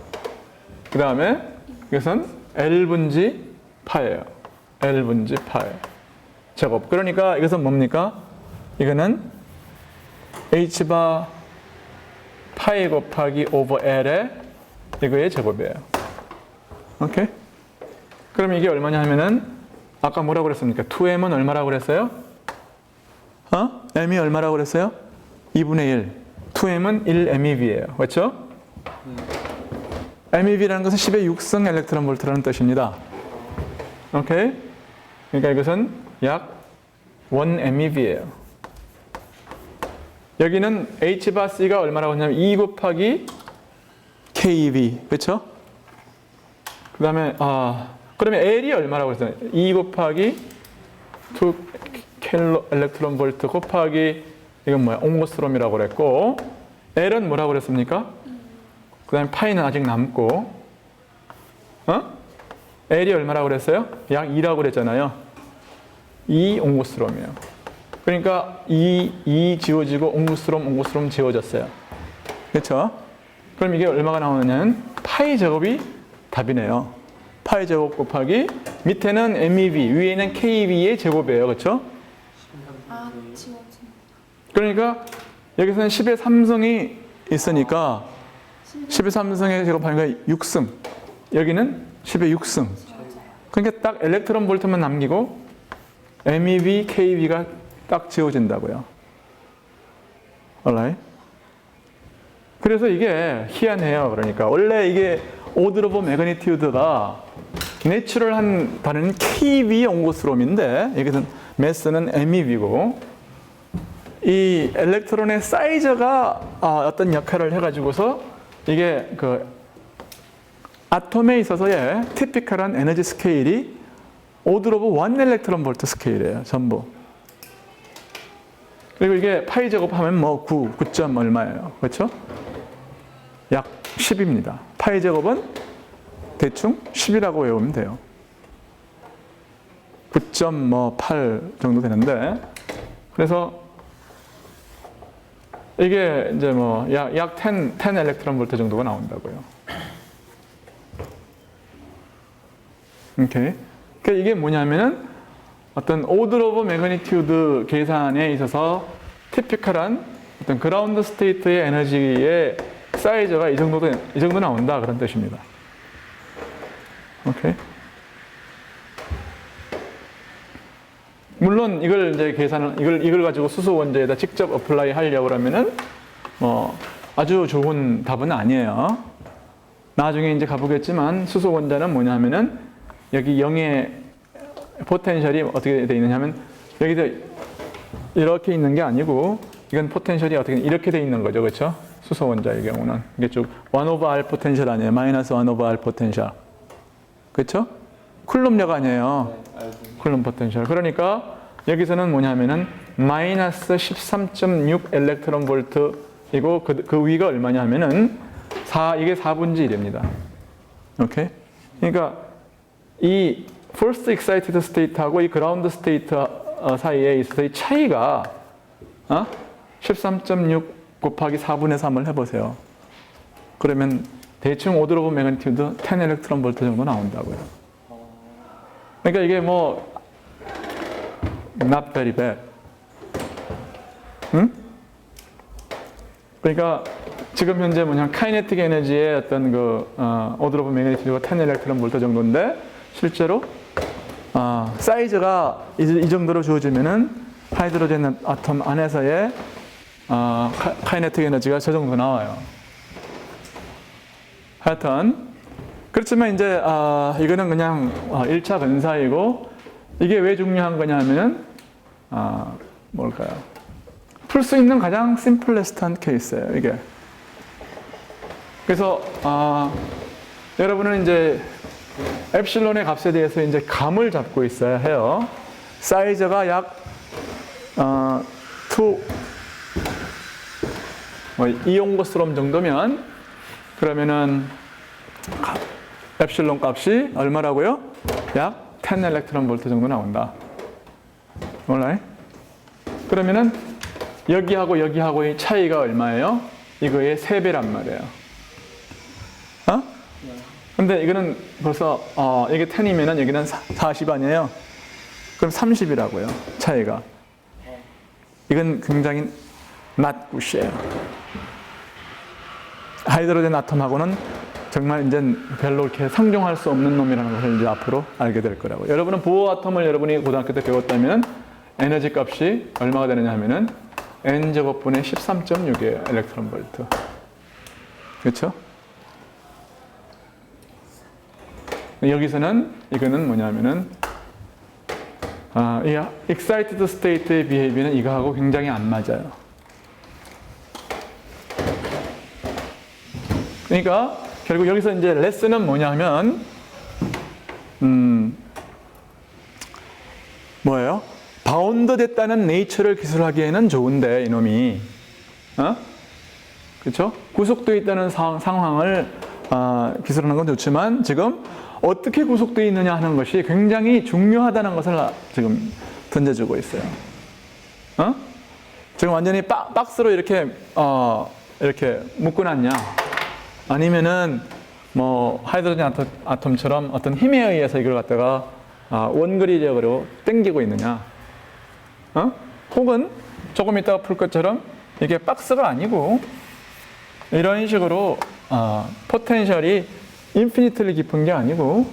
그 다음에 이것은 l분지 파예요. l분지 파의 제곱. 그러니까 이것은 뭡니까? 이거는 h바 파이 곱하기 오버 l의 이거의 제곱이에요. 오케이? 그럼 이게 얼마냐 하면은 아까 뭐라고 그랬습니까? 2m은 얼마라고 그랬어요? m이 얼마라고 그랬어요? 2분의 1. 2m은 1MeV예요. 그렇죠? MeV라는 것은 10의 6승 일렉트론 볼트라는 뜻입니다. 오케이? 그러니까 이것은 약 1MeV예요. 여기는 H바 C가 얼마라고 했냐면 2 곱하기 KeV. 그렇죠? 그 다음에 그러면 L이 얼마라고 했어요? 2 곱하기 2 킬로 일렉트론 볼트 곱하기 이건 뭐야? 옹고스롬이라고 그랬고 L은 뭐라고 그랬습니까? 그 다음에 파이는 아직 남고 L이 얼마라고 그랬어요? 약 2라고 그랬잖아요. 2 옹고스롬이에요. 그러니까 2 지워지고 옹고스롬 지워졌어요. 그렇죠? 그럼 이게 얼마가 나오느냐면 파이 제곱이 답이네요. 파이 제곱 곱하기 밑에는 MEV, 위에는 KV의 제곱이에요. 그렇죠? 지워진. 그러니까 여기서는 10의 3승이 있으니까 10의 3승의 제곱하니까 6승. 여기는 10의 6승. 그러니까 딱 일렉트론 볼트만 남기고 MEV, KV가 딱 지워진다고요. alright? 그래서 이게 희한해요. 그러니까 원래 이게 오더 오브 매그니튜드가 내추럴한 단어는 KV 옹고스롬인데 여기서는 매스는 MEV고 이 엘렉트론의 사이즈가 어떤 역할을 해가지고서 이게 그 아톰에 있어서의 티피컬한 에너지 스케일이 오더 오브 1 엘렉트론 볼트 스케일이에요. 전부. 그리고 이게 파이 제곱하면 뭐 9점 얼마예요. 그렇죠? 약 10입니다. 파이 제곱은 대충 10이라고 외우면 돼요. 9.8 정도 되는데, 그래서 이게 이제 뭐 약 10 엘렉트론 볼트 정도가 나온다고요. 오케이. 그러니까 이게 뭐냐면은 어떤 오더 오브 매그니튜드 계산에 있어서 티피컬한 어떤 그라운드 스테이트의 에너지의 사이즈가 이 정도 나온다 그런 뜻입니다. 오케이. 물론 이걸 이제 이걸 가지고 수소 원자에다 직접 어플라이 하려고 그러면은 뭐 아주 좋은 답은 아니에요. 나중에 이제 가보겠지만 수소 원자는 뭐냐면은 여기 0의 포텐셜이 어떻게 돼 있느냐면 여기서 이렇게 있는 게 아니고 이건 포텐셜이 어떻게 이렇게 돼 있는 거죠. 그렇죠? 수소 원자의 경우는 이게 쭉 1 오버 R 포텐셜 아니에요. 마이너스 1 오버 R 포텐셜. 그렇죠? 쿨럼력 아니에요. 쿨럼 포텐셜. 그러니까 여기서는 뭐냐면은 마이너스 13.6 엘렉트론 볼트이고 그 위가 얼마냐 하면은 이게 4분의 1입니다. 오케이? 그러니까 이 first excited state하고 이 ground state 사이에 있어서의 차이가 13.6 곱하기 4분의 3을 해보세요. 그러면 대충 오더 오브 매그니튜드 10 엘렉트론 볼트 정도 나온다고요. 그러니까 이게 뭐 not very bad. 응? 그러니까 지금 현재 뭐냐면 카이네틱 에너지의 어떤 그 오더 오브 매그니튜드가 10 엘렉트론 볼트 정도인데 실제로 사이즈가 이 정도로 주어지면은 하이드로젠 아톰 안에서의 카이네틱 에너지가 저 정도 나와요. 하여튼 그렇지만 이제 이거는 그냥 1차 근사이고 이게 왜 중요한 거냐면은 뭘까요? 풀 수 있는 가장 심플레스트한 케이스예요. 이게. 그래서 여러분은 이제 엡실론의 값에 대해서 이제 감을 잡고 있어야 해요. 사이즈가 약 2옹거스롬 정도면 그러면은 엡실론 값이 얼마라고요? 약 10 엘렉트론 볼트 정도 나온다. 몰라요? 그러면은 여기하고의 차이가 얼마예요? 이거의 3배란 말이에요. 근데 이거는 벌써 이게 10이면은 여기는 40 아니에요? 그럼 30이라고요. 차이가. 이건 굉장히 not good이에요. 하이드로젠 아톰하고는 정말 이제 별로 이렇게 상종할 수 없는 놈이라는 것을 이제 앞으로 알게 될 거라고요. 여러분은 보어 아톰을 여러분이 고등학교 때 배웠다면 에너지 값이 얼마가 되느냐 하면은 n제곱분의 13.6이에요. 엘렉트론 볼트. 그렇죠? 여기서는 이거는 뭐냐면은 이 excited state의 behavior는 이거하고 굉장히 안 맞아요. 그러니까 결국 여기서 이제 레슨은 뭐냐면 뭐예요? 바운드 됐다는 네이처를 기술하기에는 좋은데 이놈이 그렇죠? 구속되어 있다는 상황을 기술하는 건 좋지만 지금 어떻게 구속되어 있느냐 하는 것이 굉장히 중요하다는 것을 지금 던져주고 있어요. 지금 완전히 박스로 이렇게 묶어놨냐? 아니면은 뭐 하이드로젠 아톰처럼 어떤 힘에 의해서 이걸 갖다가 원거리력으로 당기고 있느냐? 혹은 조금 이따가 풀 것처럼 이게 박스가 아니고 이런 식으로 포텐셜이 인피니트리 깊은 게 아니고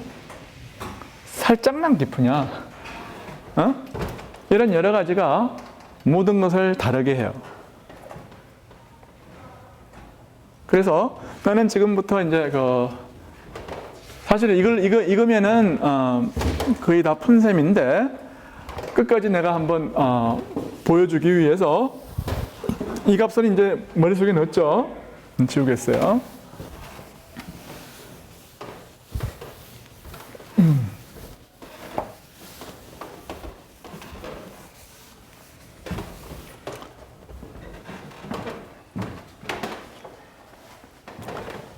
살짝만 깊으냐? 이런 여러 가지가 모든 것을 다르게 해요. 그래서 나는 지금부터 이제 사실 이거면은 거의 다 푼 셈인데 끝까지 내가 한번 보여주기 위해서 이 값을 이제 머릿속에 넣었죠? 지우겠어요.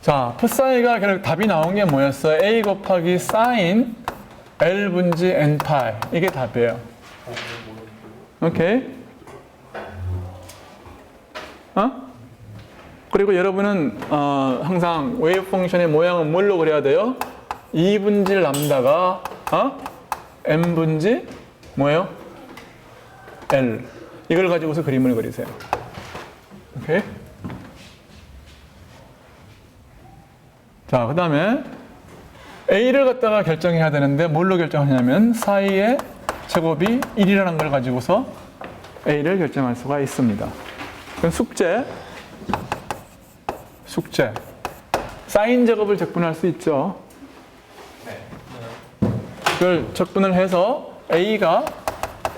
자, 풋사이가 결국 답이 나온 게 뭐였어요? A 곱하기 사인 L분지 N파이. 이게 답이에요. 오케이? 그리고 여러분은 항상 웨이브 펑션의 모양은 뭘로 그려야 돼요? 2분지 람다가 N분지 뭐예요? L. 이걸 가지고서 그림을 그리세요. 오케이? 자, 그 다음에 A를 갖다가 결정해야 되는데 뭘로 결정하냐면 사이의 제곱이 1이라는 걸 가지고서 A를 결정할 수가 있습니다. 그럼 숙제. 사인 제곱을 적분할 수 있죠. 그걸 적분을 해서 A가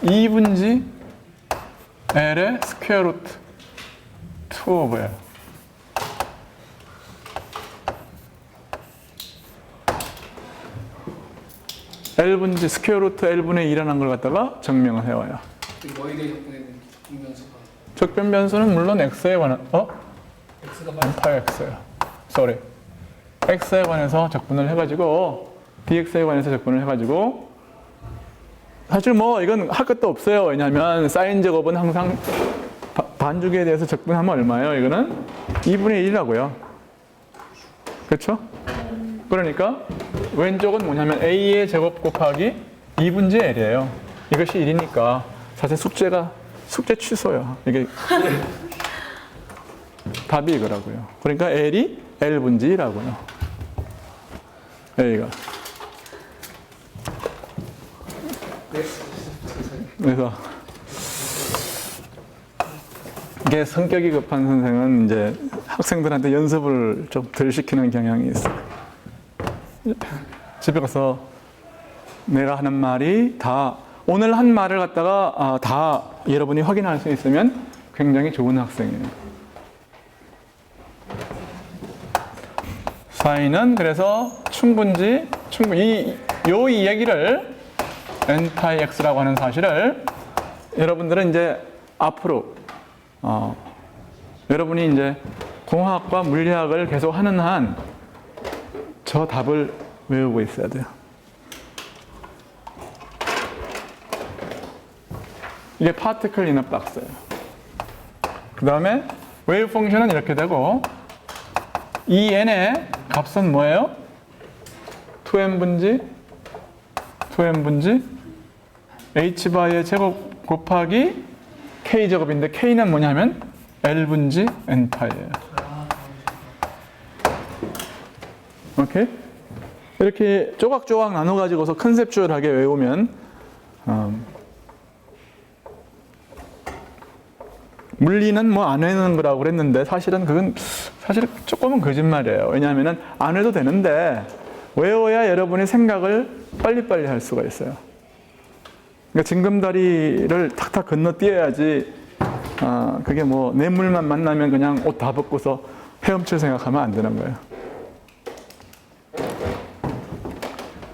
2분지 L의 스퀘어 루트 2 오브예요. L분지 스퀘어 루트 L분의 2라는 걸 갖다가 증명을 해와요. 너희들이 적분했는 분변수가 적변 변수는 물론 X에 관한, X가 N파이 X예요. sorry. X에 관해서 적분을 해가지고, DX에 관해서 적분을 해가지고, 사실 뭐 이건 할 것도 없어요. 왜냐하면 사인 제곱은 항상 반주기에 대해서 적분하면 얼마예요? 이거는 2분의 1이라고요. 그렇죠? 그러니까 왼쪽은 뭐냐면 A의 제곱 곱하기 2분지 L이에요. 이것이 1이니까 사실 숙제 취소요. 이게 답이 이거라고요. 그러니까 L이 L분지라고요. A가. 그래서 이게 성격이 급한 선생은 이제 학생들한테 연습을 좀 덜 시키는 경향이 있어요. 집에 가서 내가 하는 말이 다 오늘 한 말을 갖다가 다 여러분이 확인할 수 있으면 굉장히 좋은 학생이에요. 사인은 그래서 이 이야기를 n파이 x라고 하는 사실을 여러분들은 이제 앞으로 여러분이 이제 공학과 물리학을 계속 하는 한 저 답을 외우고 있어야 돼요. 이게 파티클 인어 박스예요. 그 다음에 웨이브 펑션은 이렇게 되고 이 n의 값은 뭐예요? 2n분지 h바의 제곱 곱하기 k제곱인데 k는 뭐냐면 l분지 n파이예요. 오케이? 이렇게 조각조각 나눠가지고서 컨셉주얼하게 외우면 물리는 뭐 안 외우는 거라고 그랬는데 사실은 그건 조금은 거짓말이에요. 왜냐하면 안 외워도 되는데 외워야 여러분의 생각을 빨리빨리 할 수가 있어요. 그러니까 징검다리를 탁탁 건너뛰어야지 그게 뭐 뇌물만 만나면 그냥 옷 다 벗고서 헤엄칠 생각하면 안 되는 거예요.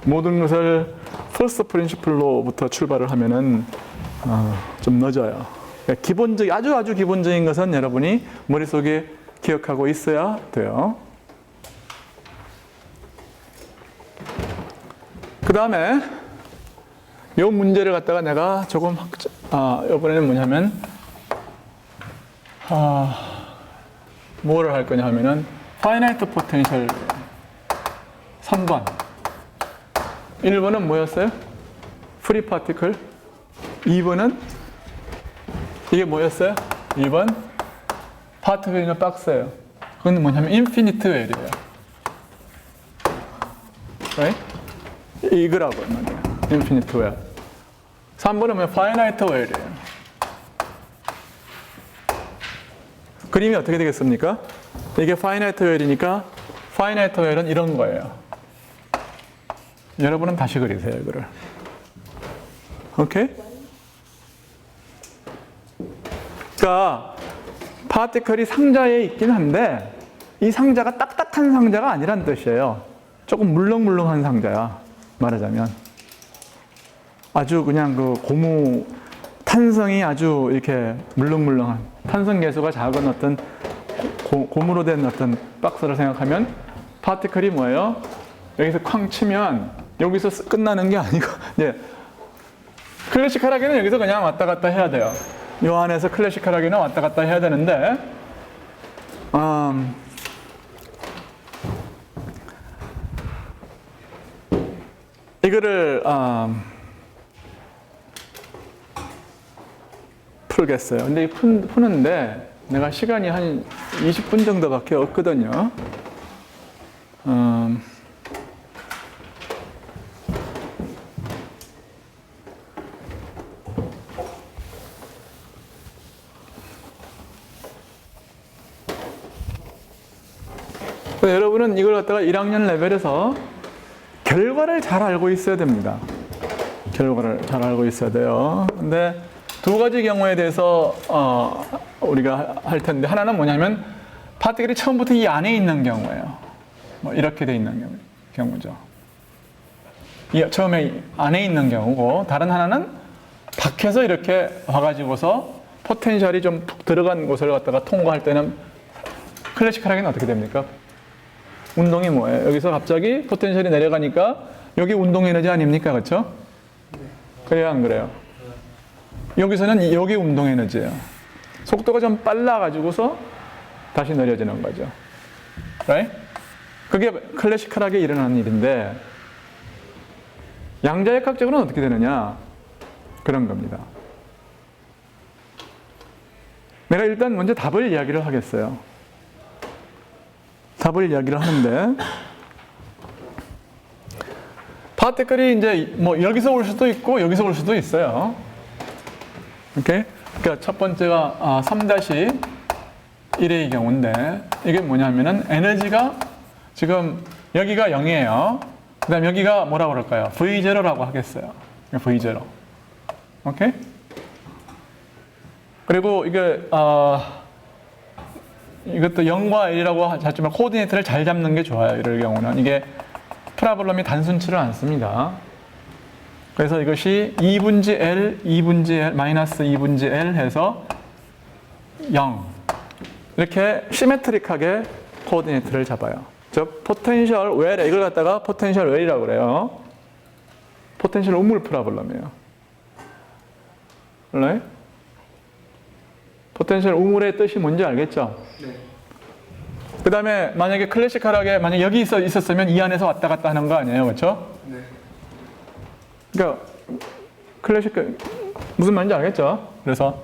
모든 것을 first principle로부터 출발을 하면은 좀 늦어요. 그러니까 아주 기본적인 것은 여러분이 머릿속에 기억하고 있어야 돼요. 그 다음에 이 문제를 갖다가 내가 조금 이번에는 뭐냐면 뭐를 할 거냐 하면은 finite potential 3번 1번은 뭐였어요? free particle 2번은 이게 뭐였어요? 2번 particle in a box예요. 그건 뭐냐면 infinite well이에요. right? 이거라고 말이에요. infinite well. 3번은 뭐 finite well이에요. 그림이 어떻게 되겠습니까? 이게 finite well이니까 finite well은 이런 거예요. 여러분은 다시 그리세요, 이거를. 오케이? 그러니까 파티클이 상자에 있긴 한데 이 상자가 딱딱한 상자가 아니란 뜻이에요. 조금 물렁물렁한 상자야, 말하자면. 아주 그냥 그 고무 탄성이 아주 이렇게 물렁물렁한 탄성 계수가 작은 어떤 고무로 된 어떤 박스를 생각하면 파티클이 뭐예요? 여기서 쾅 치면 여기서 끝나는 게 아니고 이제 클래식하라기는 여기서 그냥 왔다 갔다 해야 돼요. 이 안에서 클래식하라기는 왔다 갔다 해야 되는데 이거를 풀겠어요. 근데 이 푸는데 내가 시간이 한 20분 정도밖에 없거든요. 여러분은 이걸 갖다가 1학년 레벨에서 결과를 잘 알고 있어야 됩니다. 결과를 잘 알고 있어야 돼요. 근데 두 가지 경우에 대해서 우리가 할 텐데, 하나는 뭐냐면 파티클이 처음부터 이 안에 있는 경우예요. 뭐 이렇게 돼 있는 경우죠. 처음에 안에 있는 경우고, 다른 하나는 밖에서 이렇게 와가지고서 포텐셜이 좀 푹 들어간 곳을 갖다가 통과할 때는 클래식하라기는 어떻게 됩니까? 운동이 뭐예요? 여기서 갑자기 포텐셜이 내려가니까 여기 운동 에너지 아닙니까? 그렇죠? 그래요, 안 그래요? 여기서는 여기 운동 에너지예요. 속도가 좀 빨라가지고서 다시 느려지는 거죠. right? 그게 클래식하게 일어나는 일인데, 양자역학적으로는 어떻게 되느냐? 그런 겁니다. 내가 일단 먼저 답을 이야기를 하겠어요. 답을 이야기를 하는데, 파티클이 이제 뭐 여기서 올 수도 있고 여기서 올 수도 있어요. 오케이? 그러니까 첫 번째가 3-1의 경우인데, 이게 뭐냐면은 에너지가 지금 여기가 0이에요. 그 다음 여기가 뭐라고 그럴까요? V0라고 하겠어요. V0. 오케이? 그리고 이게 이것도 0과 1이라고 하지만 코디네이트를 잘 잡는 게 좋아요. 이럴 경우는 이게 프라블럼이 단순치를 않습니다. 그래서 이것이 2분지 L, 2분지 L, 마이너스 2분지 L 해서 0 이렇게 시메트릭하게 코디네이트를 잡아요. 즉 포텐셜 웰, 이걸 갖다가 포텐셜 웰이라고 그래요. 포텐셜 우물 프라블럼이에요. right? 포텐셜 우물의 뜻이 뭔지 알겠죠? 네. 그 다음에 만약에 클래식하게 만약 여기 있었으면 이 안에서 왔다 갔다 하는 거 아니에요, 그렇죠? 네. 그러니까 클래식 무슨 말인지 알겠죠? 그래서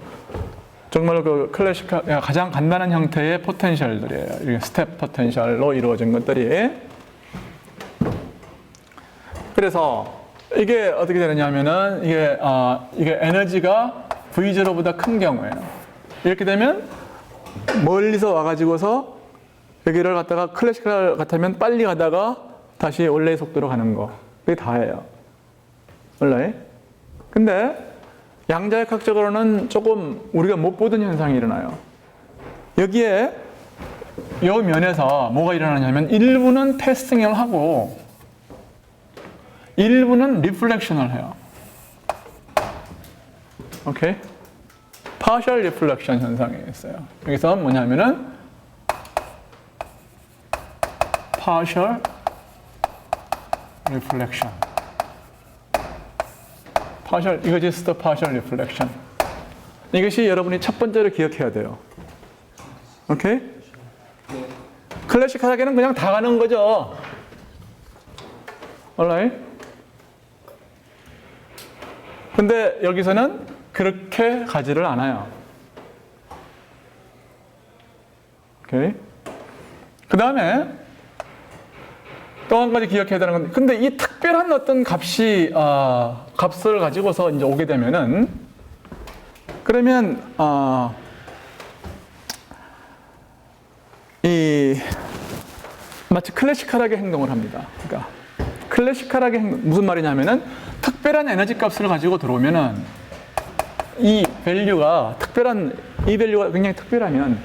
정말로 그 클래식 가장 간단한 형태의 포텐셜들이에요. 이게 스텝 포텐셜로 이루어진 것들이. 그래서 이게 어떻게 되느냐면은 이게 에너지가 V0보다 큰 경우에요. 이렇게 되면 멀리서 와가지고서 여기를 갖다가 클래식을 같으면 빨리 가다가 다시 원래의 속도로 가는 거. 그게 다예요. 원래. 근데 양자역학적으로는 조금 우리가 못 보던 현상이 일어나요. 여기에 이 면에서 뭐가 일어나냐면 일부는 패스팅을 하고 일부는 리플렉션을 해요. 오케이? partial reflection 현상이 있어요. 여기서 뭐냐면은 partial reflection. 이것이 partial reflection. 이것이 여러분이 첫 번째로 기억해야 돼요. 오케이? 클래식하게는 그냥 다 가는 거죠. alright? 근데 여기서는 그렇게 가지를 않아요. 오케이? 그 다음에 또 한 가지 기억해야 되는 건데, 근데 이 특별한 어떤 값을 가지고서 이제 오게 되면은, 그러면, 마치 클래시컬하게 행동을 합니다. 그러니까, 클래시컬하게 무슨 말이냐면은, 특별한 에너지 값을 가지고 들어오면은, 이 밸류가 굉장히 특별하면,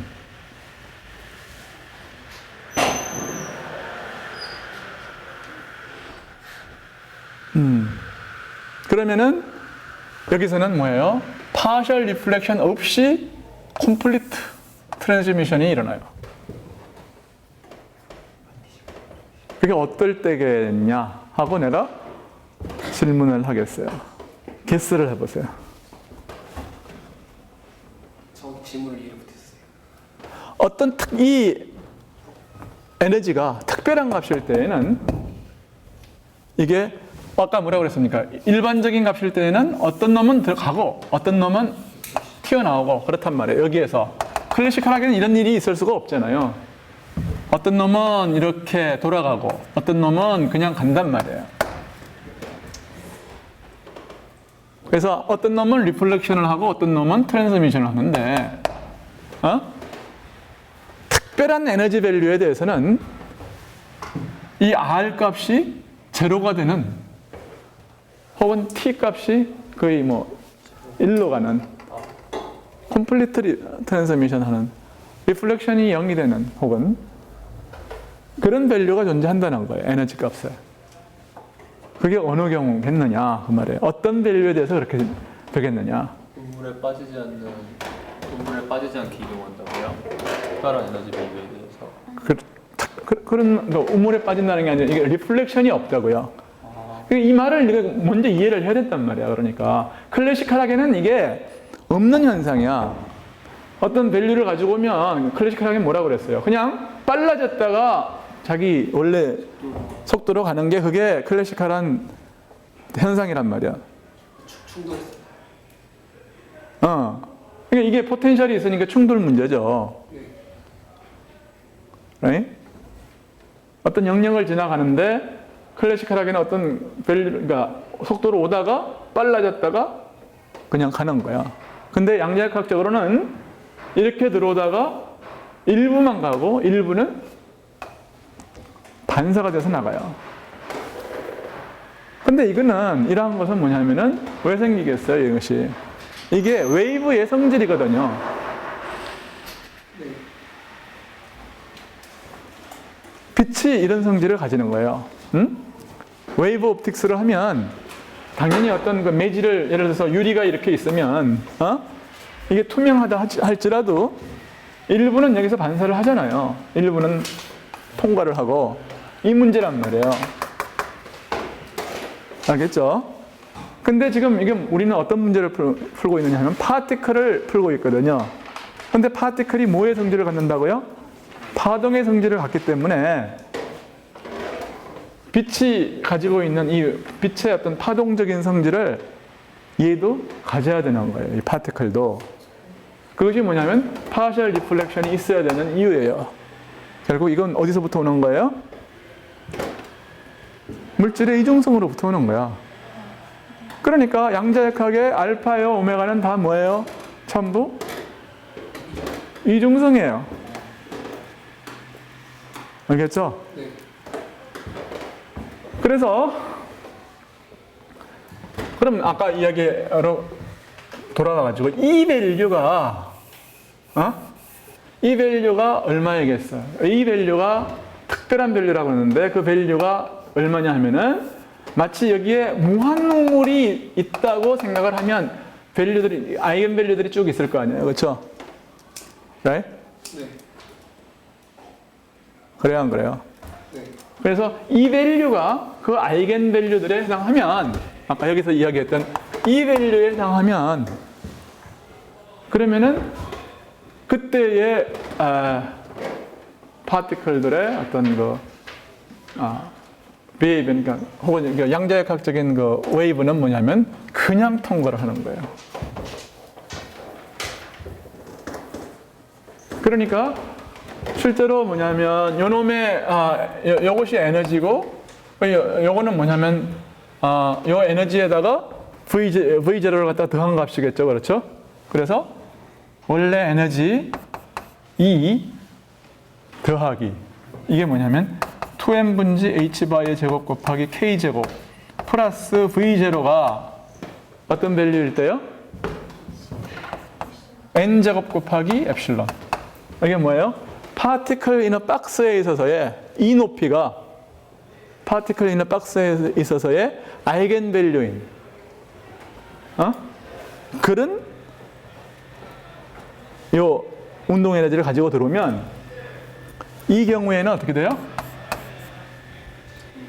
그러면은 여기서는 뭐예요? partial reflection 없이 complete transmission이 일어나요. 그게 어떨 때겠냐 하고 내가 질문을 하겠어요. 게스를 해보세요. 저 질문을 이해 못했어요. 어떤 이 에너지가 특별한 값일 때에는 이게 아까 뭐라고 그랬습니까? 일반적인 값일 때에는 어떤 놈은 들어가고 어떤 놈은 튀어나오고 그렇단 말이에요. 여기에서 클래시컬하게는 이런 일이 있을 수가 없잖아요. 어떤 놈은 이렇게 돌아가고 어떤 놈은 그냥 간단 말이에요. 그래서 어떤 놈은 리플렉션을 하고 어떤 놈은 트랜스미션을 하는데 특별한 에너지 밸류에 대해서는 이 R 값이 제로가 되는 혹은 T 값이 거의 뭐 1로 가는 컴플리트 트랜스미션 하는 리플렉션이 0이 되는 혹은 그런 밸류가 존재한다는 거예요. 에너지 값에. 그게 어느 경우겠느냐 그 말이에요. 어떤 밸류에 대해서 그렇게 되겠느냐. 우물에 빠지지 않게 이동한다고요? 특별한 에너지 밸류에 대해서. 그런 우물에 빠진다는 게 아니라 이게 리플렉션이 없다고요. 이 말을 먼저 이해를 해야 된단 말이야. 그러니까 클래시컬하게는 이게 없는 현상이야. 어떤 밸류를 가지고 오면 클래시컬하게 뭐라고 그랬어요? 그냥 빨라졌다가 자기 원래 속도로 가는 게 그게 클래시컬한 현상이란 말이야. 충돌했어요. 그러니까 이게 포텐셜이 있으니까 충돌 문제죠. right? 어떤 영역을 지나가는데 클래시컬하게는 어떤 그러니까 속도로 오다가 빨라졌다가 그냥 가는 거야. 근데 양자역학적으로는 이렇게 들어오다가 일부만 가고 일부는 반사가 돼서 나가요. 근데 이거는 이러한 것은 뭐냐면은 왜 생기겠어요, 이것이? 이게 웨이브의 성질이거든요. 빛이 이런 성질을 가지는 거예요. 웨이브 옵틱스를 하면 당연히 어떤 그 매질을 예를 들어서 유리가 이렇게 있으면 이게 투명하다 할지라도 일부는 여기서 반사를 하잖아요. 일부는 통과를 하고 이 문제란 말이에요. 알겠죠? 근데 지금 이게 우리는 어떤 문제를 풀고 있느냐 하면 파티클을 풀고 있거든요. 근데 파티클이 뭐의 성질을 갖는다고요? 파동의 성질을 갖기 때문에 빛이 가지고 있는 이 빛의 어떤 파동적인 성질을 얘도 가져야 되는 거예요. 이 파티클도. 그것이 뭐냐면 파셜 리플렉션이 있어야 되는 이유예요. 결국 이건 어디서부터 오는 거예요? 물질의 이중성으로부터 오는 거야. 그러니까 양자역학의 알파요 오메가는 다 뭐예요? 전부 이중성이에요. 알겠죠? 네. 그래서 그럼 아까 이야기로 돌아가가지고 이 밸류가 이 밸류가 얼마이겠어요? 이 밸류가 특별한 밸류라고 하는데 그 밸류가 얼마냐 하면은 마치 여기에 무한 우물이 있다고 생각을 하면 밸류들이 아이겐 밸류들이 쭉 있을 거 아니에요, 그렇죠? right? 네. 그래요, 안 그래요? 네. 그래서 이 밸류가 그 아이겐 밸류들에 해당하면 아까 여기서 이야기했던 이 밸류에 해당하면 그러면은 그때의 파티클들의 어떤 그 베이브, 그러니까 혹은 양자역학적인 그 웨이브는 뭐냐면 그냥 통과를 하는 거예요. 그러니까 실제로 뭐냐면 요놈의 요것이 에너지고 요거는 뭐냐면 요 에너지에다가 V0를 갖다 더한 값이겠죠, 그렇죠? 그래서 원래 에너지 E 더하기 이게 뭐냐면 2n분지 h바의 제곱 곱하기 k제곱 플러스 v0가 어떤 밸류일 때요? n제곱 곱하기 엡실론. 이게 뭐예요? 파티클 인어 박스에 있어서의 이 높이가 파티클 인어 박스에 있어서의 아이겐 밸류인 그런 요 운동 에너지를 가지고 들어오면 이 경우에는 어떻게 돼요?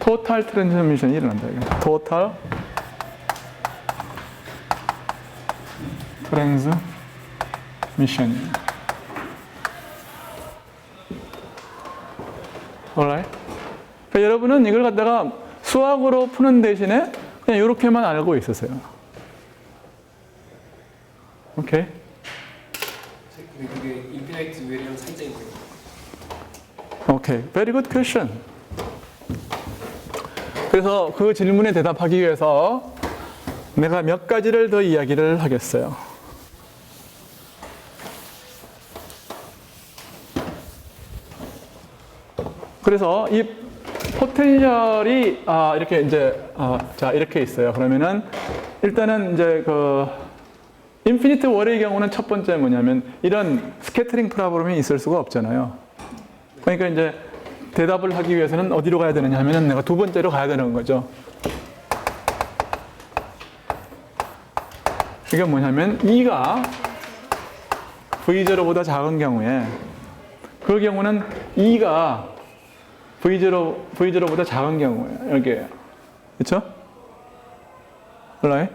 토탈 트랜스미션이 일어난다. 토탈 트랜스미션. alright? 그러니까 여러분은 이걸 갖다가 수학으로 푸는 대신에 그냥 이렇게만 알고 있으세요. 오케이? 근데 그게 인피나이트 웰이랑 차이점이 뭐예요? 오케이. Very good question. 그래서 그 질문에 대답하기 위해서 내가 몇 가지를 더 이야기를 하겠어요. 그래서 이 포텐셜이 이렇게 이제 자 이렇게 있어요. 그러면은 일단은 이제 그 인피니트 월의 경우는 첫 번째 뭐냐면 이런 스캐터링 프로블럼이 있을 수가 없잖아요. 그러니까 이제 대답을 하기 위해서는 어디로 가야 되느냐 하면은 내가 두 번째로 가야 되는 거죠. 이게 뭐냐면 2가 V0보다 작은 경우에 그 경우는 2가 V0보다 작은 경우에 여기에요. 그렇죠? right?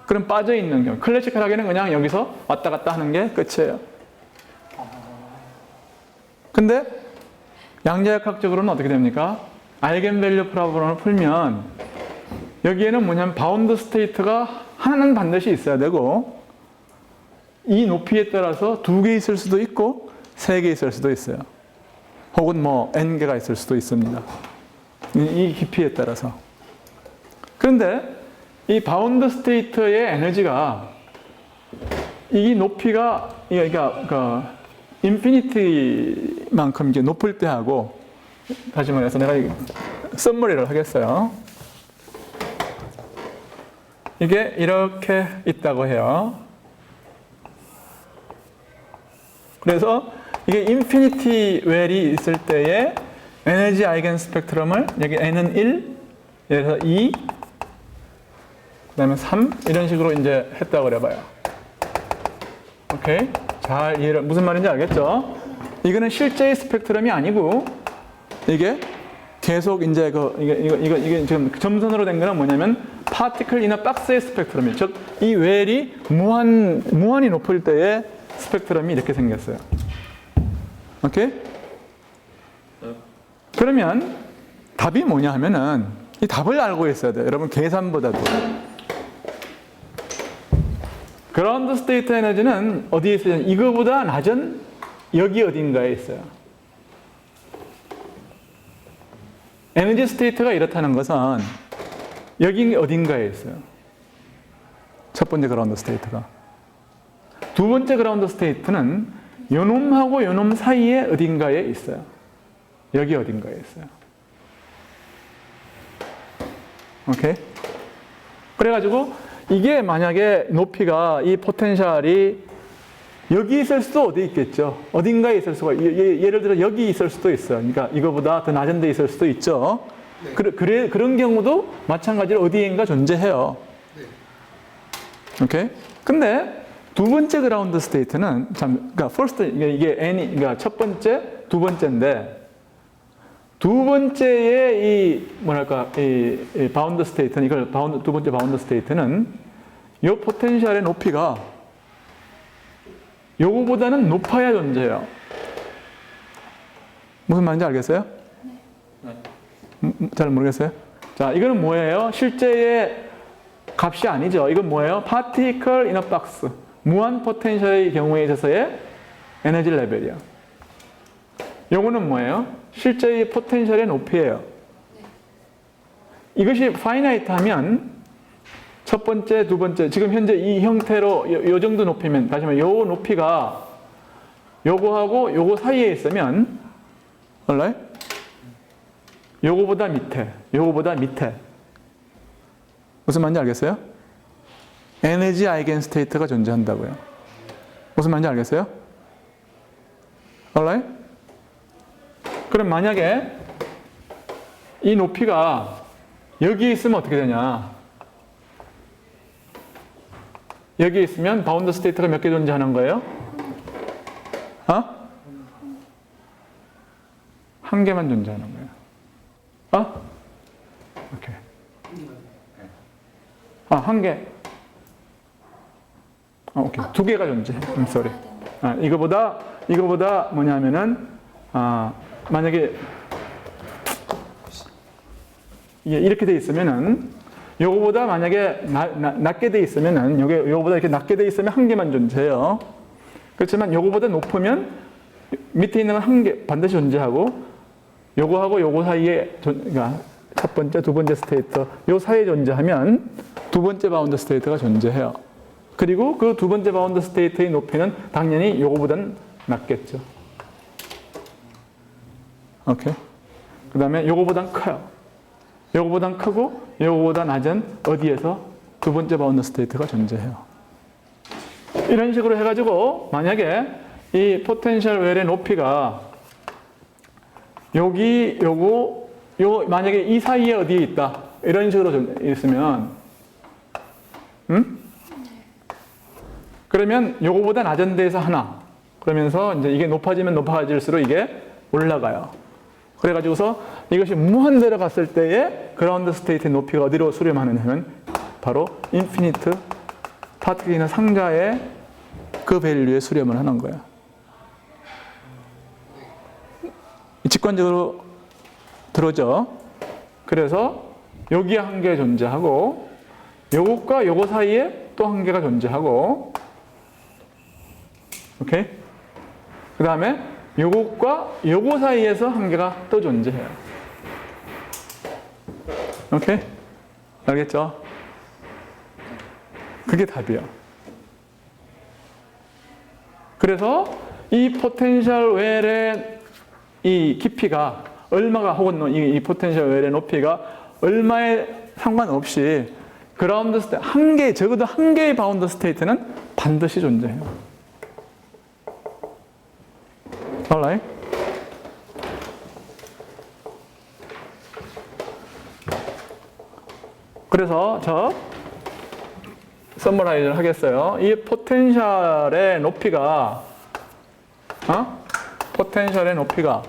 그럼 빠져 있는 경우. 클래시컬하게는 그냥 여기서 왔다 갔다 하는 게 끝이에요. 근데 양자역학적으로는 어떻게 됩니까? 아이겐밸류 프로블럼을 풀면 여기에는 뭐냐면 바운드 스테이트가 하나는 반드시 있어야 되고 이 높이에 따라서 2개 있을 수도 있고 3개 있을 수도 있어요. 혹은 뭐 n개가 있을 수도 있습니다. 이 깊이에 따라서. 그런데 이 바운드 스테이트의 에너지가 이 높이가 그러니까 인피니티만큼 이제 높을 때 하고 다시 말해서 내가 썸머리를 하겠어요. 이게 이렇게 있다고 해요. 그래서 이게 인피니티 웰이 있을 때의 에너지 아이겐 스펙트럼을 여기 n은 1, 그래서 2, 그 다음에 3 이런 식으로 이제 했다고 그래봐요. 오케이? 잘 이해를 무슨 말인지 알겠죠? 이거는 실제의 스펙트럼이 아니고 이게 계속 이제 이게 지금 점선으로 된 거는 뭐냐면 파티클 인어 박스의 스펙트럼이에요. 즉 이 웰이 무한히 높을 때의 스펙트럼이 이렇게 생겼어요. 오케이? 그러면 답이 뭐냐 하면은 이 답을 알고 있어야 돼요. 여러분 계산보다도. 그라운드 스테이트 에너지는 어디에 있어요? 이거보다 낮은 여기 어딘가에 있어요. 에너지 스테이트가 이렇다는 것은 여기 어딘가에 있어요. 첫 번째 그라운드 스테이트가. 두 번째 그라운드 스테이트는 요놈하고 요놈 사이에 어딘가에 있어요. 여기 어딘가에 있어요. 오케이? 그래가지고 이게 만약에 높이가 이 포텐셜이 여기 있을 수도 어디 있겠죠. 어딘가에 있을 수가 예를 들어 여기 있을 수도 있어요. 그러니까 이거보다 더 낮은 데 있을 수도 있죠. 네. 그런 경우도 마찬가지로 어디인가 존재해요. 네. 오케이? 근데 두 번째 그라운드 스테이트는 그러니까 first 이게 n이 그러니까 첫 번째, 두 번째인데 두 번째의 이 바운드 스테이트는 이걸 두 번째 바운드 스테이트는 이 포텐셜의 높이가 요거보다는 높아야 존재해요. 무슨 말인지 알겠어요? 네. 잘 모르겠어요? 자, 이거는 뭐예요? 실제의 값이 아니죠. 이건 뭐예요? 파티클 인어 박스. 무한 포텐셜의 경우에 있어서의 에너지 레벨이야. 요거는 뭐예요? 실제의 포텐셜의 높이예요. 이것이 파이나이트 하면 첫 번째, 두 번째, 지금 현재 이 형태로 요 정도 높이면, 다시 말해 요 높이가 요거하고 요거 사이에 있으면, alright? 요거보다 밑에. 무슨 말인지 알겠어요? 에너지 아이겐 스테이트가 존재한다고요. 무슨 말인지 알겠어요? alright? 그럼 만약에 이 높이가 여기 있으면 어떻게 되냐? 여기 있으면 바운드 스테이트가 몇 개 존재하는 거예요? 한 개만 존재하는 거예요. 오케이. 한 개. 오케이. 두 개가 존재해. sorry. 이거보다 뭐냐면은, 만약에 이게 이렇게 돼 있으면은, 요거보다 만약에 낮게 돼 있으면은, 요거보다 이렇게 낮게 돼 있으면 한 개만 존재해요. 그렇지만 요거보다 높으면 밑에 있는 건 한 개 반드시 존재하고, 요거하고 요거 사이에, 그러니까 첫 번째, 두 번째 스테이트, 요 사이에 존재하면 두 번째 바운드 스테이트가 존재해요. 그리고 그 두 번째 바운드 스테이트의 높이는 당연히 요거보다는 낮겠죠. 오케이. 그 다음에 요거보단 커요. 요거보단 크고 요거보다 낮은 어디에서 두 번째 바운드 스테이트가 존재해요. 이런 식으로 해가지고 만약에 이 포텐셜 웰의 높이가 여기 요 만약에 이 사이에 어디에 있다 이런 식으로 있으면 그러면 요거보다 낮은 데에서 하나 그러면서 이제 이게 높아지면 높아질수록 이게 올라가요. 그래가지고서 이것이 무한대로 갔을 때에 그라운드 스테이트의 높이가 어디로 수렴하느냐면 바로 인피니트 파트기나 상자의 그 밸류에 수렴을 하는 거예요. 직관적으로 들어오죠. 그래서 여기에 한 개 존재하고 요것과 요거 사이에 또 한 개가 존재하고 오케이? 그 다음에 요것과 요거 사이에서 한 개가 또 존재해요. 오케이? 알겠죠? 그게 답이에요. 그래서 이 포텐셜 웰의 이 깊이가 얼마가 혹은 이 포텐셜 웰의 높이가 얼마에 상관없이 그라운드 스테이트 한 개, 적어도 한 개의 바운드 스테이트는 반드시 존재해요. Alright? 그래서 저 서머라이즈를 하겠어요. 이 포텐셜의 높이가 포텐셜의 높이가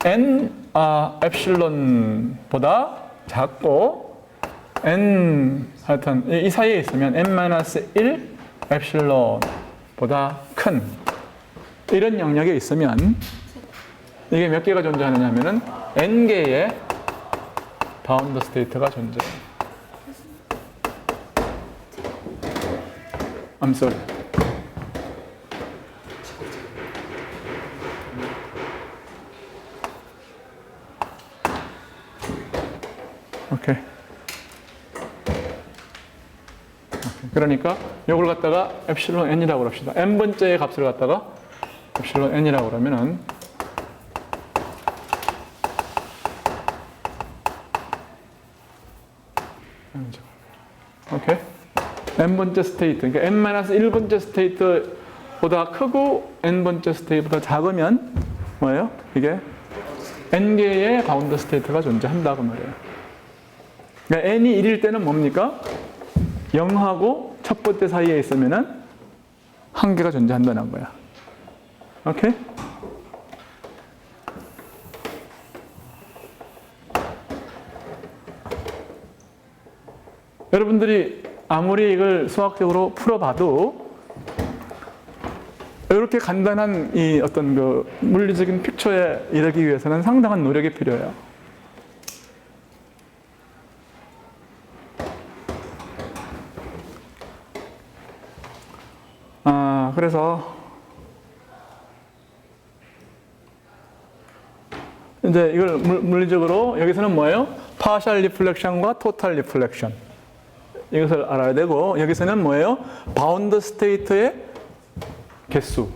n 엡실론보다 작고 n 하여튼 이 사이에 있으면 n-1 엡실론보다 큰 이런 영역에 있으면 이게 몇 개가 존재하느냐 하면은 n개의 바운드 스테이트가 존재해요. I'm sorry. 오케이. 그러니까 이걸 갖다가 엡실론 n이라고 합시다. n번째의 값을 갖다가 엡실론 n이라고 그러면은 오케이. n번째 스테이트, 그러니까 n-1번째 스테이트보다 크고 n번째 스테이트보다 작으면 뭐예요? 이게 n개의 바운드 스테이트가 존재한다고 말이에요. 그러니까 n이 1일 때는 뭡니까? 0하고 첫 번째 사이에 있으면은 한 개가 존재한다는 거야. 오케이? 여러분들이 아무리 이걸 수학적으로 풀어봐도 이렇게 간단한 이 어떤 그 물리적인 픽처에 이르기 위해서는 상당한 노력이 필요해요. 그래서 이제 이걸 물리적으로 여기서는 뭐예요? 파셜 리플렉션과 토탈 리플렉션 이것을 알아야 되고 여기서는 뭐예요? 바운드 스테이트의 개수에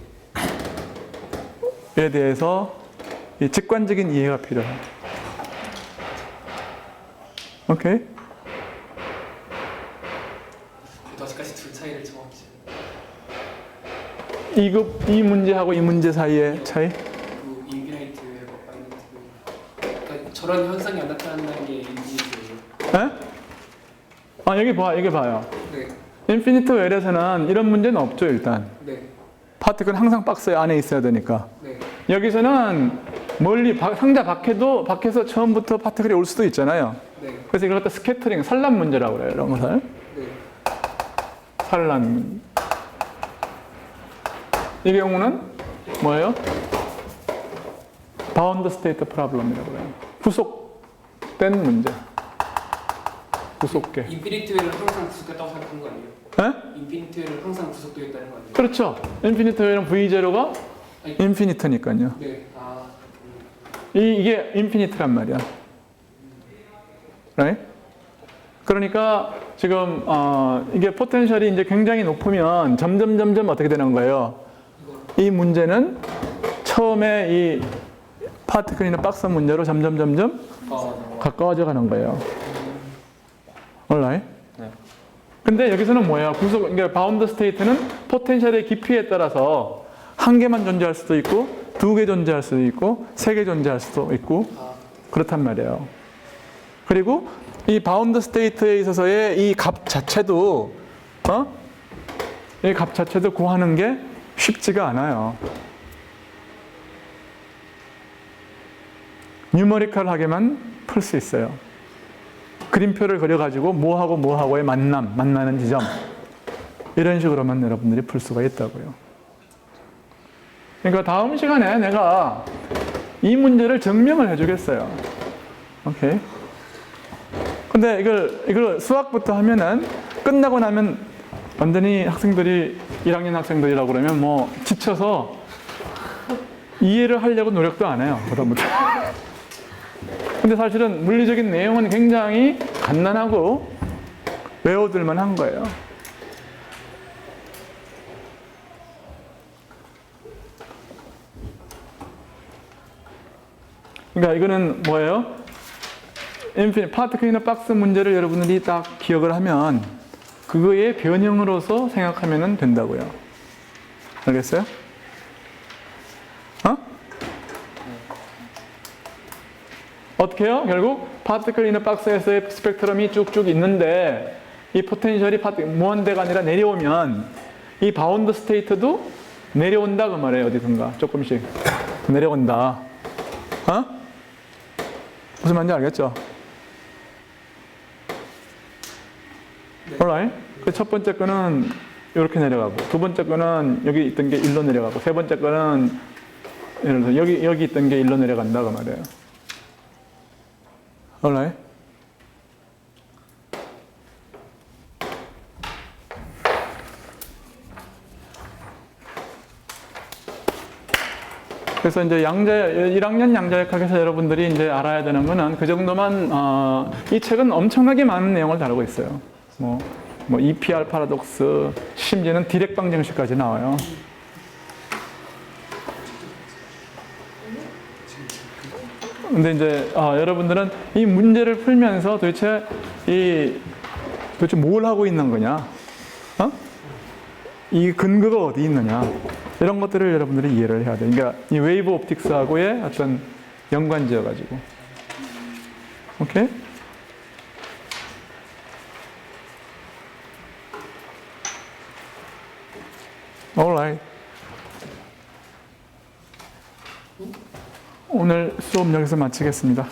대해서 이 직관적인 이해가 필요해요. 오케이? 아직까지 둘 차이를 정확히 이 문제하고 이 문제 사이의 차이? 그 인피니트 웨이하고 파이나이트 웨이. 그러니까 저런 현상이 안 나타난다는 게 인피니트 웨이예요. 에? 아, 여기 봐요. 네. 인피니트 웰에서는 이런 문제는 없죠, 일단. 네. 파티클은 항상 박스 안에 있어야 되니까. 네. 여기서는 멀리 상자 밖에서 처음부터 파티클이 올 수도 있잖아요. 네. 그래서 이걸 갖다 스캐터링, 산란 문제라고 그래요, 이런 것을. 네. 산란. 이 경우는 뭐예요? 바운드 스테이트 프로블럼이라고 해요. 구속된 문제. 구속계. 인피니트 웨이는 항상 구속됐다고 생각하는 거 아니에요? 에? 인피니트 웨이는 항상 구속되어 있다는 거 아니에요? 그렇죠. 인피니트는 V0가 아니, 인피니트니까요. 네. 아. 이게 인피니트란 말이야. right? 그러니까 지금 이게 포텐셜이 이제 굉장히 높으면 점점 어떻게 되는 거예요? 이 문제는 처음에 이 파티클이나 박스 문제로 점점 가까워져 가는 거예요. alright? 네. 근데 여기서는 뭐예요? 그러니까 바운드 스테이트는 포텐셜의 깊이에 따라서 한 개만 존재할 수도 있고, 두 개 존재할 수도 있고, 세 개 존재할 수도 있고, 그렇단 말이에요. 그리고 이 바운드 스테이트에 있어서의 이 값 자체도, 이 값 자체도 구하는 게 쉽지가 않아요. 뉴머리컬하게만 풀 수 있어요. 그림표를 그려가지고 뭐하고의 만나는 지점. 이런 식으로만 여러분들이 풀 수가 있다고요. 그러니까 다음 시간에 내가 이 문제를 증명을 해주겠어요. 오케이. 근데 이걸 수학부터 하면은 끝나고 나면 완전히 학생들이 1학년 학생들이라고 그러면 뭐 지쳐서 이해를 하려고 노력도 안 해요. 그다음부터. 근데 사실은 물리적인 내용은 굉장히 간단하고 외워둘만 한 거예요. 그러니까 이거는 뭐예요? 파티클이나 박스 문제를 여러분들이 딱 기억을 하면 그거의 변형으로서 생각하면 된다고요. 알겠어요? 어떻게 해요? 결국 파티클 이너 박스에서의 스펙트럼이 쭉쭉 있는데 이 포텐셜이 무한대가 아니라 내려오면 이 바운드 스테이트도 내려온다 그 말이에요. 어디선가 조금씩 내려온다. 무슨 말인지 알겠죠? alright. 그 첫 번째 거는 이렇게 내려가고, 두 번째 거는 여기 있던 게 일로 내려가고, 세 번째 거는 예를 들어서 여기 있던 게 일로 내려간다 그 말이에요. alright. 그래서 이제 1학년 양자역학에서 여러분들이 이제 알아야 되는 거는 그 정도만, 이 책은 엄청나게 많은 내용을 다루고 있어요. 뭐 EPR 파라독스, 심지어는 디렉 방정식까지 나와요. 근데 이제, 여러분들은 이 문제를 풀면서 도대체 뭘 하고 있는 거냐? 이 근거가 어디 있느냐? 이런 것들을 여러분들이 이해를 해야 돼요. 그러니까 이 웨이브 옵틱스하고의 어떤 연관지어가지고. 오케이? alright. 오늘 수업 여기서 마치겠습니다.